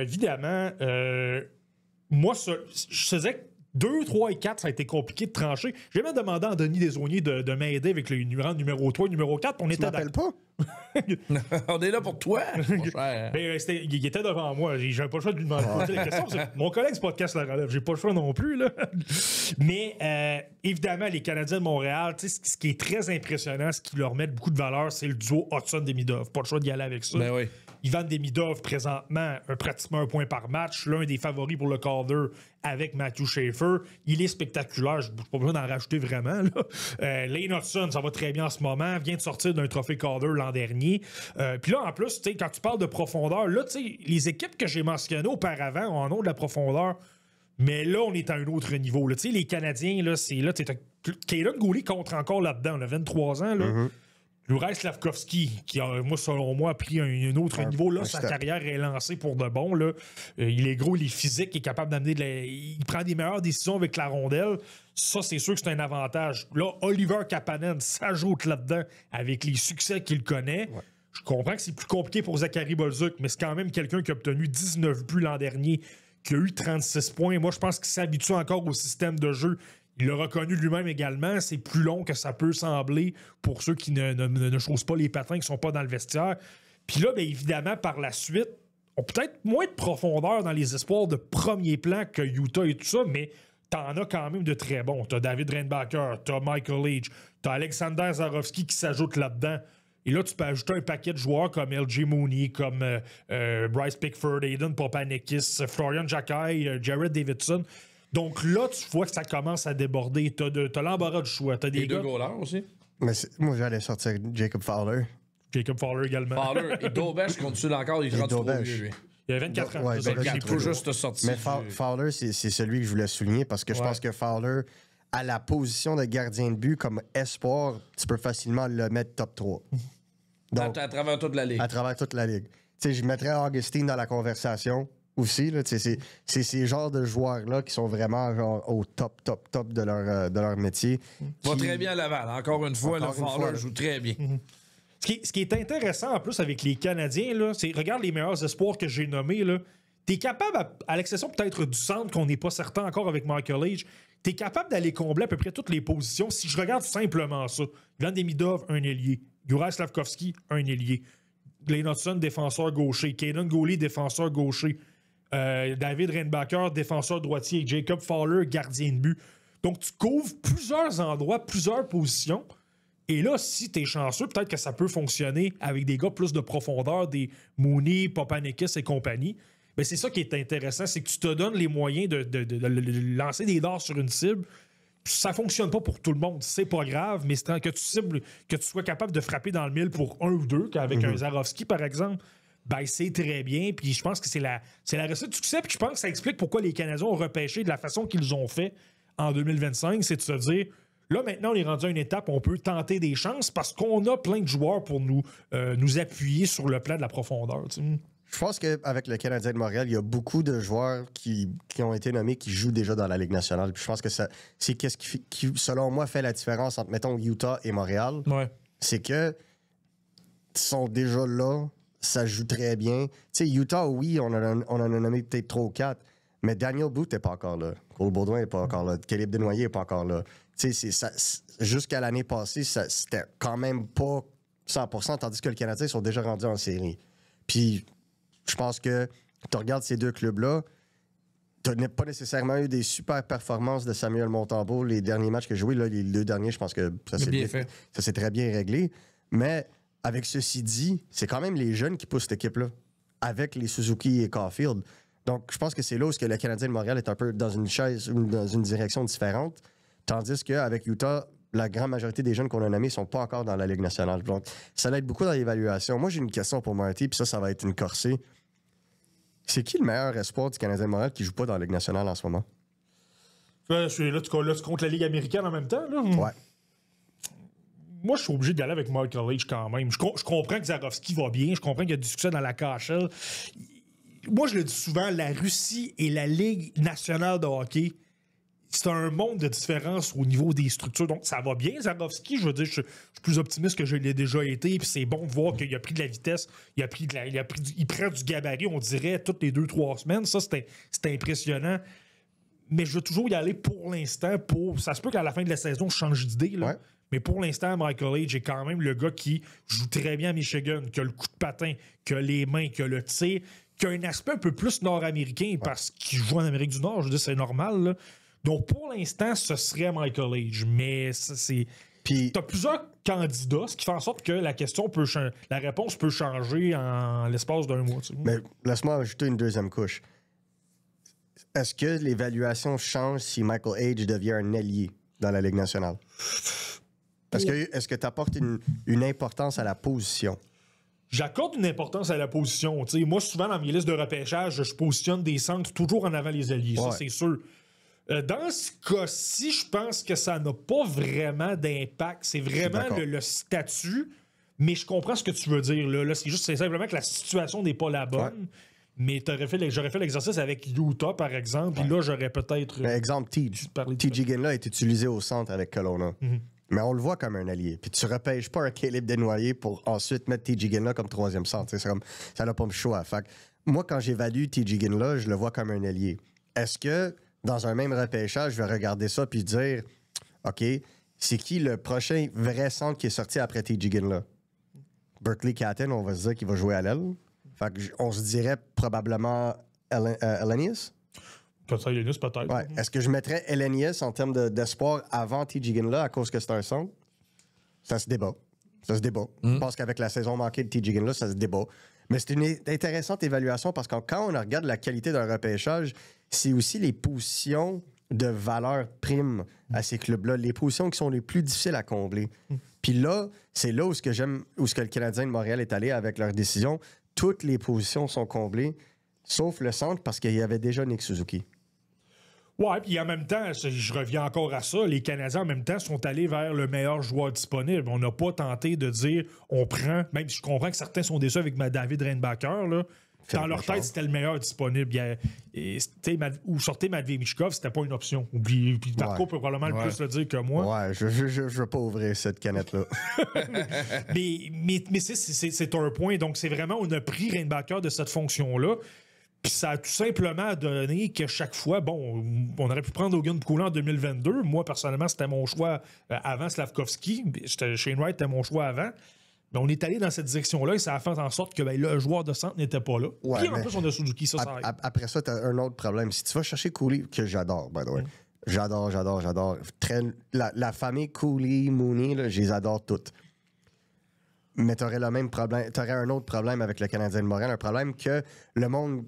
Évidemment, moi, je faisais que 2, 3 et 4, ça a été compliqué de trancher. J'ai même demandé à Denis Desaulniers de m'aider avec le numéro 3 et numéro 4. On
Tu
était
m'appelles pas?
On est là pour toi, mon cher.
Mais, il était devant moi. J'avais pas le choix de lui demander poser la question. Mon collègue du podcast La Relève, j'ai pas le choix non plus. Là. Mais évidemment, les Canadiens de Montréal, ce qui est très impressionnant, ce qui leur met beaucoup de valeur, c'est le duo Hudson-Demidov. Pas le choix d'y aller avec ça.
Ben oui.
Ivan Demidov, présentement, pratiquement un point par match, l'un des favoris pour le Calder avec Matthew Schaefer. Il est spectaculaire, je n'ai pas besoin d'en rajouter vraiment. Lane Hudson, ça va très bien en ce moment, vient de sortir d'un trophée Calder l'an dernier. Puis là, en plus, quand tu parles de profondeur, là, les équipes que j'ai mentionnées auparavant en ont de la profondeur, mais là, on est à un autre niveau. Là. Les Canadiens, là, c'est là, Kaden Gooley contre encore là-dedans, on a 23 ans, là. Juraj Slavkovski, qui, selon moi, a pris un autre niveau. Là, sa
step.
carrière est lancée pour de bon. Là. Il est gros, il est physique, il est capable d'amener il prend des meilleures décisions avec la rondelle. Ça, c'est sûr que c'est un avantage. Là, Oliver Kapanen s'ajoute là-dedans avec les succès qu'il connaît. Ouais. Je comprends que c'est plus compliqué pour Zachary Bolduc, mais c'est quand même quelqu'un qui a obtenu 19 buts l'an dernier, qui a eu 36 points. Moi, je pense qu'il s'habitue encore au système de jeu. Il l'a reconnu lui-même également. C'est plus long que ça peut sembler pour ceux qui ne chaussent pas les patins, qui ne sont pas dans le vestiaire. Puis là, bien évidemment, par la suite, on peut-être moins de profondeur dans les espoirs de premier plan que Utah et tout ça, mais t'en as quand même de très bons. T'as David Reinbacher, t'as Michael Leach, t'as Alexander Zarovski qui s'ajoute là-dedans. Et là, tu peux ajouter un paquet de joueurs comme LG Mooney, comme Bryce Pickford, Aiden Papanikis, Florian Jacquet, Jared Davidson. Donc là, tu vois que ça commence à déborder. T'as l'embarras du choix. T'as des
deux goalers aussi.
Mais moi, j'allais sortir Jacob Fowler.
Jacob Fowler également.
Fowler et Dobesh continue encore, il rentre trop vieux, lui.
Il a 24 ans.
Ouais,
c'est ça,
Il est tout juste sorti.
Mais Fowler, c'est celui que je voulais souligner parce que je pense que Fowler, à la position de gardien de but comme espoir, tu peux facilement le mettre top 3.
Donc, à travers toute la ligue.
À travers toute la ligue. T'sais, je mettrais Augustine dans la conversation aussi. Là, c'est ces genres de joueurs-là qui sont vraiment genre, au top de leur métier.
Va très bien à Laval. Encore une fois, le Fowler joue très bien.
Ce qui est intéressant en plus avec les Canadiens, là, c'est regarde les meilleurs espoirs que j'ai nommés. Tu es capable, à l'exception peut-être du centre qu'on n'est pas certain encore avec Michael Leach, tu es capable d'aller combler à peu près toutes les positions. Si je regarde simplement ça, Ivan Demidov, un ailier. Juraj Slavkovski, un ailier. Glenn Hudson, défenseur gaucher. Kaden Gooley, défenseur gaucher. David Reinbacher, défenseur droitier. Jacob Fowler, gardien de but. Donc, tu couvres plusieurs endroits, plusieurs positions. Et là, si t'es chanceux, peut-être que ça peut fonctionner avec des gars plus de profondeur, des Mooney, Papanikis et compagnie. Mais c'est ça qui est intéressant, c'est que tu te donnes les moyens de lancer des dards sur une cible. Ça fonctionne pas pour tout le monde, c'est pas grave, mais c'est que tu cibles, que tu sois capable de frapper dans le mille pour un ou deux, qu'avec un Zarovski, par exemple, ben c'est très bien. Puis je pense que c'est la recette du succès. Puis je pense que ça explique pourquoi les Canadiens ont repêché de la façon qu'ils ont fait en 2025, c'est de se dire... Là, maintenant, on est rendu à une étape où on peut tenter des chances parce qu'on a plein de joueurs pour nous appuyer sur le plan de la profondeur. Tu sais.
Je pense qu'avec le Canadien de Montréal, il y a beaucoup de joueurs qui ont été nommés qui jouent déjà dans la Ligue nationale. Puis je pense que c'est qu'est-ce qui, selon moi, fait la différence entre, mettons, Utah et Montréal.
Ouais.
C'est que ils sont déjà là, ça joue très bien. Tu sais, Utah, oui, on en a nommé peut-être 3 ou 4, mais Daniel Booth n'est pas encore là. Cole Baudouin n'est pas encore là. Caleb Desnoyers n'est pas encore là. Tu sais, jusqu'à l'année passée, c'était quand même pas 100%, tandis que le Canadien sont déjà rendus en série. Puis, je pense que tu regardes ces deux clubs-là, tu n'as pas nécessairement eu des super performances de Samuel Montembeault les derniers matchs que j'ai joués. Là, les 2 derniers, je pense que ça s'est très bien réglé. Mais avec ceci dit, c'est quand même les jeunes qui poussent cette équipe-là, avec les Suzuki et Caulfield. Donc, je pense que c'est là où le Canadien de Montréal est un peu dans une chaise ou dans une direction différente. Tandis qu'avec Utah, la grande majorité des jeunes qu'on a nommés ne sont pas encore dans la Ligue nationale. Donc, ça l'aide beaucoup dans l'évaluation. Moi, j'ai une question pour Marty, puis ça va être une corsée. C'est qui le meilleur espoir du Canadien de Montréal qui ne joue pas dans la Ligue nationale en ce moment?
Là, tu comptes la Ligue américaine en même temps? Là?
Ouais.
Moi, je suis obligé d'aller avec Michael Leach quand même. Je comprends que Zarovski va bien. Je comprends qu'il y a du succès dans la KHL. Moi, je le dis souvent, la Russie et la Ligue nationale de hockey, c'est un monde de différence au niveau des structures. Donc, ça va bien, Zarovski. Je veux dire, je suis plus optimiste que je l'ai déjà été. Puis c'est bon de voir qu'il a pris de la vitesse. Il prend du gabarit, on dirait, toutes les 2-3 semaines. Ça, c'est impressionnant. Mais je veux toujours y aller pour l'instant. Ça se peut qu'à la fin de la saison, je change d'idée. Là.
Ouais.
Mais pour l'instant, Michael Leach est quand même le gars qui joue très bien à Michigan, qui a le coup de patin, qui a les mains, qui a le tir, qui a un aspect un peu plus nord-américain parce qu'il joue en Amérique du Nord. Je veux dire, c'est normal, là. Donc, pour l'instant, ce serait Michael Leach. Mais c'est... Puis, t'as plusieurs candidats, ce qui fait en sorte que la réponse peut changer en l'espace d'un mois. Tu sais. Mais
laisse-moi ajouter une deuxième couche. Est-ce que l'évaluation change si Michael Leach devient un allié dans la Ligue nationale? Est-ce que tu apportes une importance à la position?
J'accorde une importance à la position. T'sais, moi, souvent, dans mes listes de repêchage, je positionne des centres toujours en avant les alliés. Ouais. Ça, c'est sûr. Dans ce cas-ci, je pense que ça n'a pas vraiment d'impact. C'est vraiment le statut, mais je comprends ce que tu veux dire. Là, c'est simplement que la situation n'est pas la bonne. Ouais. Mais j'aurais fait l'exercice avec Utah, par exemple, puis là, j'aurais peut-être...
Exemple, TJ Ginla est utilisé au centre avec Kelowna. Mm-hmm. Mais on le voit comme un allié. Puis tu repêches pas un Caleb Desnoyers pour ensuite mettre TJ Ginla comme 3e centre. C'est comme, ça n'a pas le choix. Fait que moi, quand j'évalue TJ Ginla, je le vois comme un allié. Est-ce que, dans un même repêchage, je vais regarder ça puis dire, OK, c'est qui le prochain vrai centre qui est sorti après TJ Ginla? Berkeley Catton, on va se dire qu'il va jouer à l'aile. Fait que on se dirait probablement Elenius?
Peut-être.
Ouais. Est-ce que je mettrais Elenius en termes d'espoir avant TJ Ginla à cause que c'est un centre? Ça se débat. Je pense qu'avec la saison manquée de TJ Ginla, ça se débat. Mais c'est une intéressante évaluation parce que quand on regarde la qualité d'un repêchage, c'est aussi les positions de valeur prime à ces clubs-là, les positions qui sont les plus difficiles à combler. Puis là, c'est là où le Canadien de Montréal est allé avec leur décision. Toutes les positions sont comblées, sauf le centre parce qu'il y avait déjà Nick Suzuki.
Ouais, puis en même temps, je reviens encore à ça, les Canadiens en même temps sont allés vers le meilleur joueur disponible. On n'a pas tenté de dire, on prend, même si je comprends que certains sont déçus avec David Reinbacher, là, dans leur tête, c'était le meilleur disponible. Ou sortir Matvei Michkov, c'était pas une option. Puis Marco peut probablement le plus le dire que moi.
Ouais, je veux pas ouvrir cette canette-là.
mais c'est un point. Donc, c'est vraiment, on a pris Reinbacher de cette fonction-là. Puis ça a tout simplement donné que chaque fois, bon, on aurait pu prendre Logan Coulon en 2022. Moi, personnellement, c'était mon choix avant Slavkovski. Shane Wright était mon choix avant. Mais on est allé dans cette direction-là et ça a fait en sorte que le joueur de centre n'était pas là. Ouais, puis en plus, on a Suzuki, ça aide.
Après ça, tu as un autre problème. Si tu vas chercher Cooley, que j'adore, by the way, J'adore. La famille Cooley, Mooney, là, je les adore toutes. Mais t'aurais un autre problème avec le Canadien de Montréal, un problème que le monde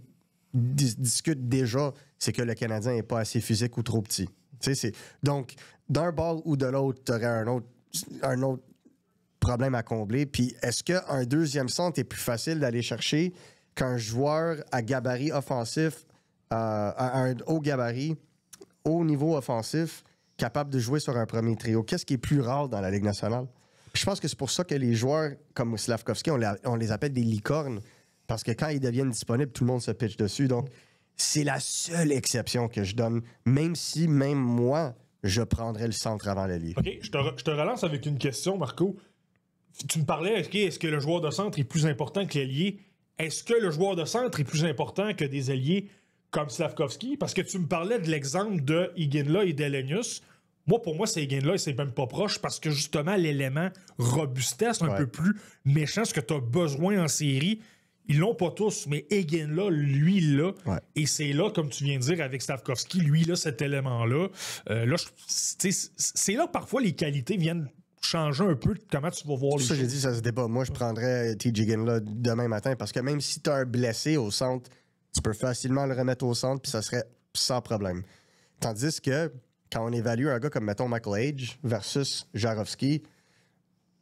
discute déjà, c'est que le Canadien n'est pas assez physique ou trop petit. Donc, d'un bord ou de l'autre, t'aurais un autre problème à combler. Puis, est-ce qu'un deuxième centre est plus facile d'aller chercher qu'un joueur à gabarit offensif, à un haut gabarit, haut niveau offensif, capable de jouer sur un premier trio? Qu'est-ce qui est plus rare dans la Ligue nationale? Puis je pense que c'est pour ça que les joueurs comme Slafkovský, on les appelle des licornes, parce que quand ils deviennent disponibles, tout le monde se pitche dessus. Donc, c'est la seule exception que je donne, même moi, je prendrais le centre avant l'ailier.
OK, je te relance avec une question, Marco. Tu me parlais, est-ce que le joueur de centre est plus important que l'ailier? Est-ce que le joueur de centre est plus important que des ailiers comme Slafkovský? Parce que tu me parlais de l'exemple de Iginla et d'Elenius. Pour moi, ces Iginla, c'est même pas proche parce que justement, l'élément robustesse un peu plus méchant, ce que tu as besoin en série, ils l'ont pas tous, mais Iginla, lui, là. Ouais. Et c'est là, comme tu viens de dire avec Slafkovský, lui, là, cet élément-là. C'est là que parfois les qualités viennent changer un peu comment tu vas voir les choses.
Ça, j'ai dit, ça se débat. Moi, je prendrais TJ Iginla demain matin parce que même si tu as un blessé au centre, tu peux facilement le remettre au centre puis ça serait sans problème. Tandis que quand on évalue un gars comme, mettons, Michael Age versus Jarofsky,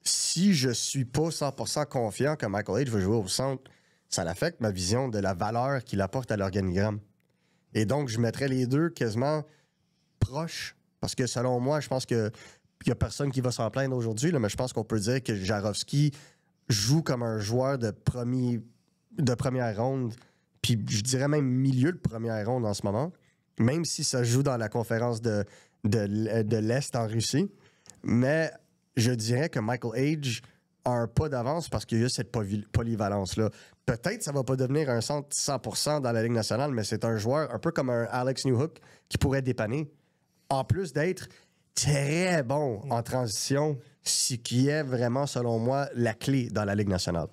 si je suis pas 100% confiant que Michael Age va jouer au centre, ça affecte ma vision de la valeur qu'il apporte à l'organigramme. Et donc, je mettrais les deux quasiment proches parce que selon moi, je pense que il n'y a personne qui va s'en plaindre aujourd'hui, là, mais je pense qu'on peut dire que Jarofsky joue comme un joueur de première ronde, puis je dirais même milieu de première ronde en ce moment, même si ça joue dans la conférence de l'Est en Russie. Mais je dirais que Michael Age a un pas d'avance parce qu'il y a cette polyvalence-là. Peut-être que ça ne va pas devenir un centre 100% dans la Ligue nationale, mais c'est un joueur un peu comme un Alex Newhook qui pourrait dépanner. En plus d'être très bon en transition, ce qui est vraiment, selon moi, la clé dans la Ligue nationale.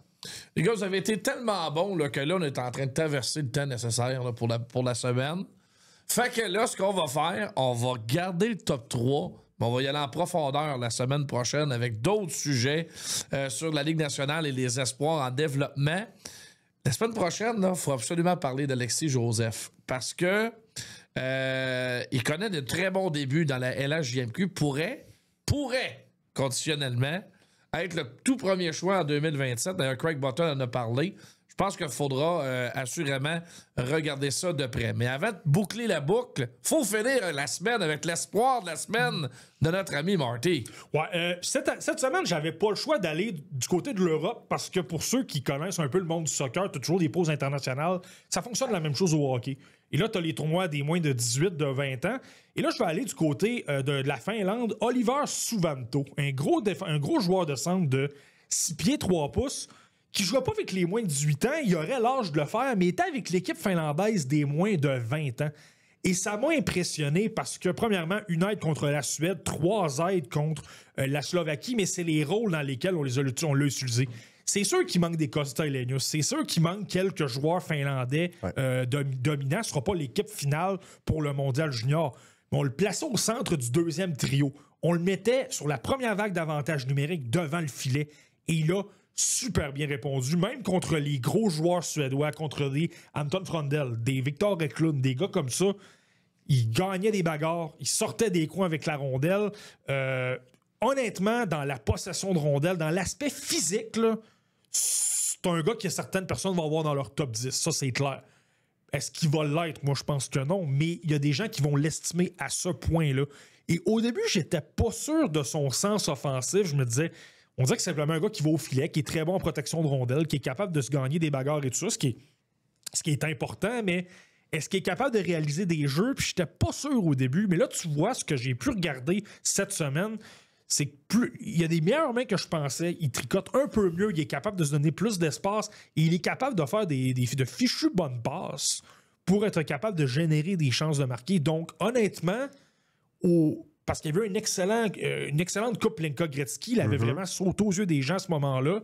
Les gars, vous avez été tellement bons là, que là, on est en train de traverser le temps nécessaire là, pour la semaine. Fait que là, ce qu'on va faire, on va garder le top 3, mais on va y aller en profondeur la semaine prochaine avec d'autres sujets sur la Ligue nationale et les espoirs en développement. La semaine prochaine, il faut absolument parler d'Alexis Joseph parce que il connaît de très bons débuts dans la LHJMQ, pourrait, conditionnellement, être le tout premier choix en 2027. D'ailleurs, Craig Button en a parlé. Je pense qu'il faudra assurément regarder ça de près. Mais avant de boucler la boucle, faut finir la semaine avec l'espoir de la semaine de notre ami Marty.
Ouais, cette semaine, j'avais pas le choix d'aller du côté de l'Europe parce que pour ceux qui connaissent un peu le monde du soccer, t'as toujours des pauses internationales. Ça fonctionne la même chose au hockey. Et là, tu as les tournois des moins de 18, de 20 ans. Et là, je vais aller du côté de la Finlande. Oliver Suvanto, un gros joueur de centre de 6 pieds 3 pouces qui ne jouait pas avec les moins de 18 ans. Il aurait l'âge de le faire, mais il était avec l'équipe finlandaise des moins de 20 ans. Et ça m'a impressionné parce que, premièrement, une aide contre la Suède, 3 aides contre la Slovaquie, mais c'est les rôles dans lesquels on l'a utilisé. C'est sûr qu'il manque des Costa Elenius. C'est sûr qu'il manque quelques joueurs finlandais dominants. Ce ne sera pas l'équipe finale pour le Mondial Junior. Mais on le plaçait au centre du deuxième trio. On le mettait sur la première vague d'avantage numérique devant le filet. Et il a super bien répondu, même contre les gros joueurs suédois, contre des Anton Frondel, des Victor Eklund, des gars comme ça. Il gagnait des bagarres, il sortait des coins avec la rondelle. Honnêtement, dans la possession de rondelle, dans l'aspect physique, là, c'est un gars que certaines personnes vont avoir dans leur top 10. Ça, c'est clair. Est-ce qu'il va l'être? Moi, je pense que non. Mais il y a des gens qui vont l'estimer à ce point-là. Et au début, j'étais pas sûr de son sens offensif. Je me disais, on dirait que c'est simplement un gars qui va au filet, qui est très bon en protection de rondelle, qui est capable de se gagner des bagarres et tout ça, ce qui est important, mais est-ce qu'il est capable de réaliser des jeux? Puis j'étais pas sûr au début. Mais là, tu vois, ce que j'ai pu regarder cette semaine, c'est que il y a des meilleures mains que je pensais. Il tricote un peu mieux. Il est capable de se donner plus d'espace. Et il est capable de faire de fichues bonnes passes pour être capable de générer des chances de marquer. Donc, honnêtement, parce qu'il y avait une excellente coupe Lenka-Gretzky. Il avait vraiment sauté aux yeux des gens à ce moment-là.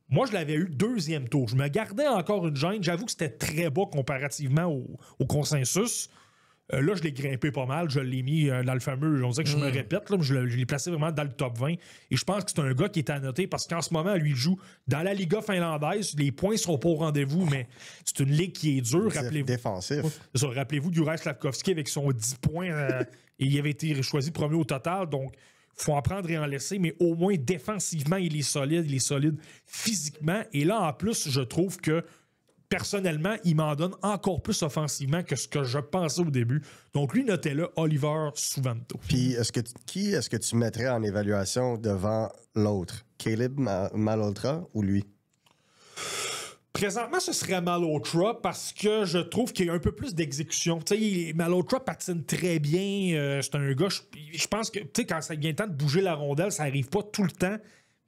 Moi, je l'avais eu deuxième tour. Je me gardais encore une gêne. J'avoue que c'était très bas comparativement au consensus. Là, je l'ai grimpé pas mal. Je l'ai mis dans le fameux. On dirait que je me répète, là, mais je l'ai placé vraiment dans le top 20. Et je pense que c'est un gars qui est à noter parce qu'en ce moment, lui, il joue dans la Liga finlandaise. Les points sont pas au rendez-vous, mais c'est une ligue qui est dure. Rappelez-vous.
Défensif.
C'est ça, rappelez-vous Juraj Slavkovski avec son 10 points. Et il avait été choisi premier au total. Donc, il faut en prendre et en laisser. Mais au moins, défensivement, il est solide physiquement. Et là, en plus, je trouve que personnellement, il m'en donne encore plus offensivement que ce que je pensais au début. Donc, lui, notez-le, Oliver Suvanto.
Puis, qui est-ce que tu mettrais en évaluation devant l'autre? Caleb Malhotra ou lui?
Présentement, ce serait Malhotra parce que je trouve qu'il y a un peu plus d'exécution. Tu sais, Malhotra patine très bien. C'est un gars, je pense que, tu sais, quand ça vient le temps de bouger la rondelle, ça n'arrive pas tout le temps,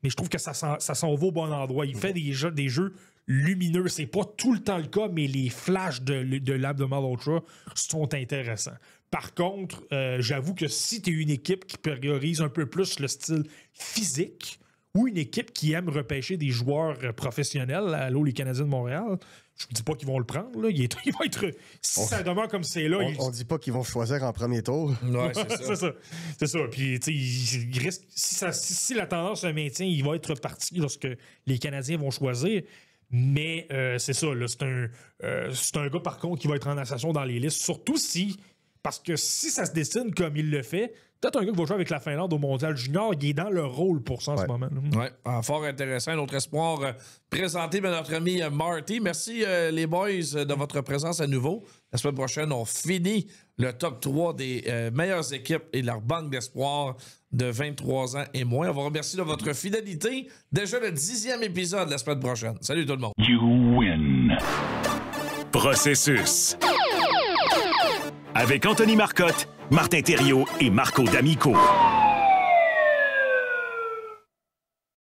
mais je trouve que ça s'en va au bon endroit. Il fait des jeux lumineux. C'est pas tout le temps le cas, mais les flashs de l'Ab de Malhotra sont intéressants. Par contre, j'avoue que si tu es une équipe qui priorise un peu plus le style physique ou une équipe qui aime repêcher des joueurs professionnels, allô les Canadiens de Montréal, je ne dis pas qu'ils vont le prendre. Là. Il va être. Si ça demeure comme c'est là.
On dit pas qu'ils vont choisir en premier tour.
Ouais, c'est ça.
C'est ça. Puis, tu sais, il risque. Si la tendance se maintient, il va être parti lorsque les Canadiens vont choisir. Mais c'est ça, là, c'est un gars, par contre, qui va être en ascension dans les listes. Surtout si. Parce que si ça se dessine comme il le fait, peut-être un gars qui va jouer avec la Finlande au Mondial Junior, il est dans le rôle pour ça en ce moment.
Oui, fort intéressant. Notre espoir présenté par notre ami Marty. Merci les boys de votre présence à nouveau. La semaine prochaine, on finit le top 3 des meilleures équipes et leur banque d'espoir de 23 ans et moins. On vous remercie de votre fidélité. Déjà le 10e épisode la semaine prochaine. Salut tout le monde.
You win. Processus. Avec Anthony Marcotte, Martin Thériault et Marco D'Amico.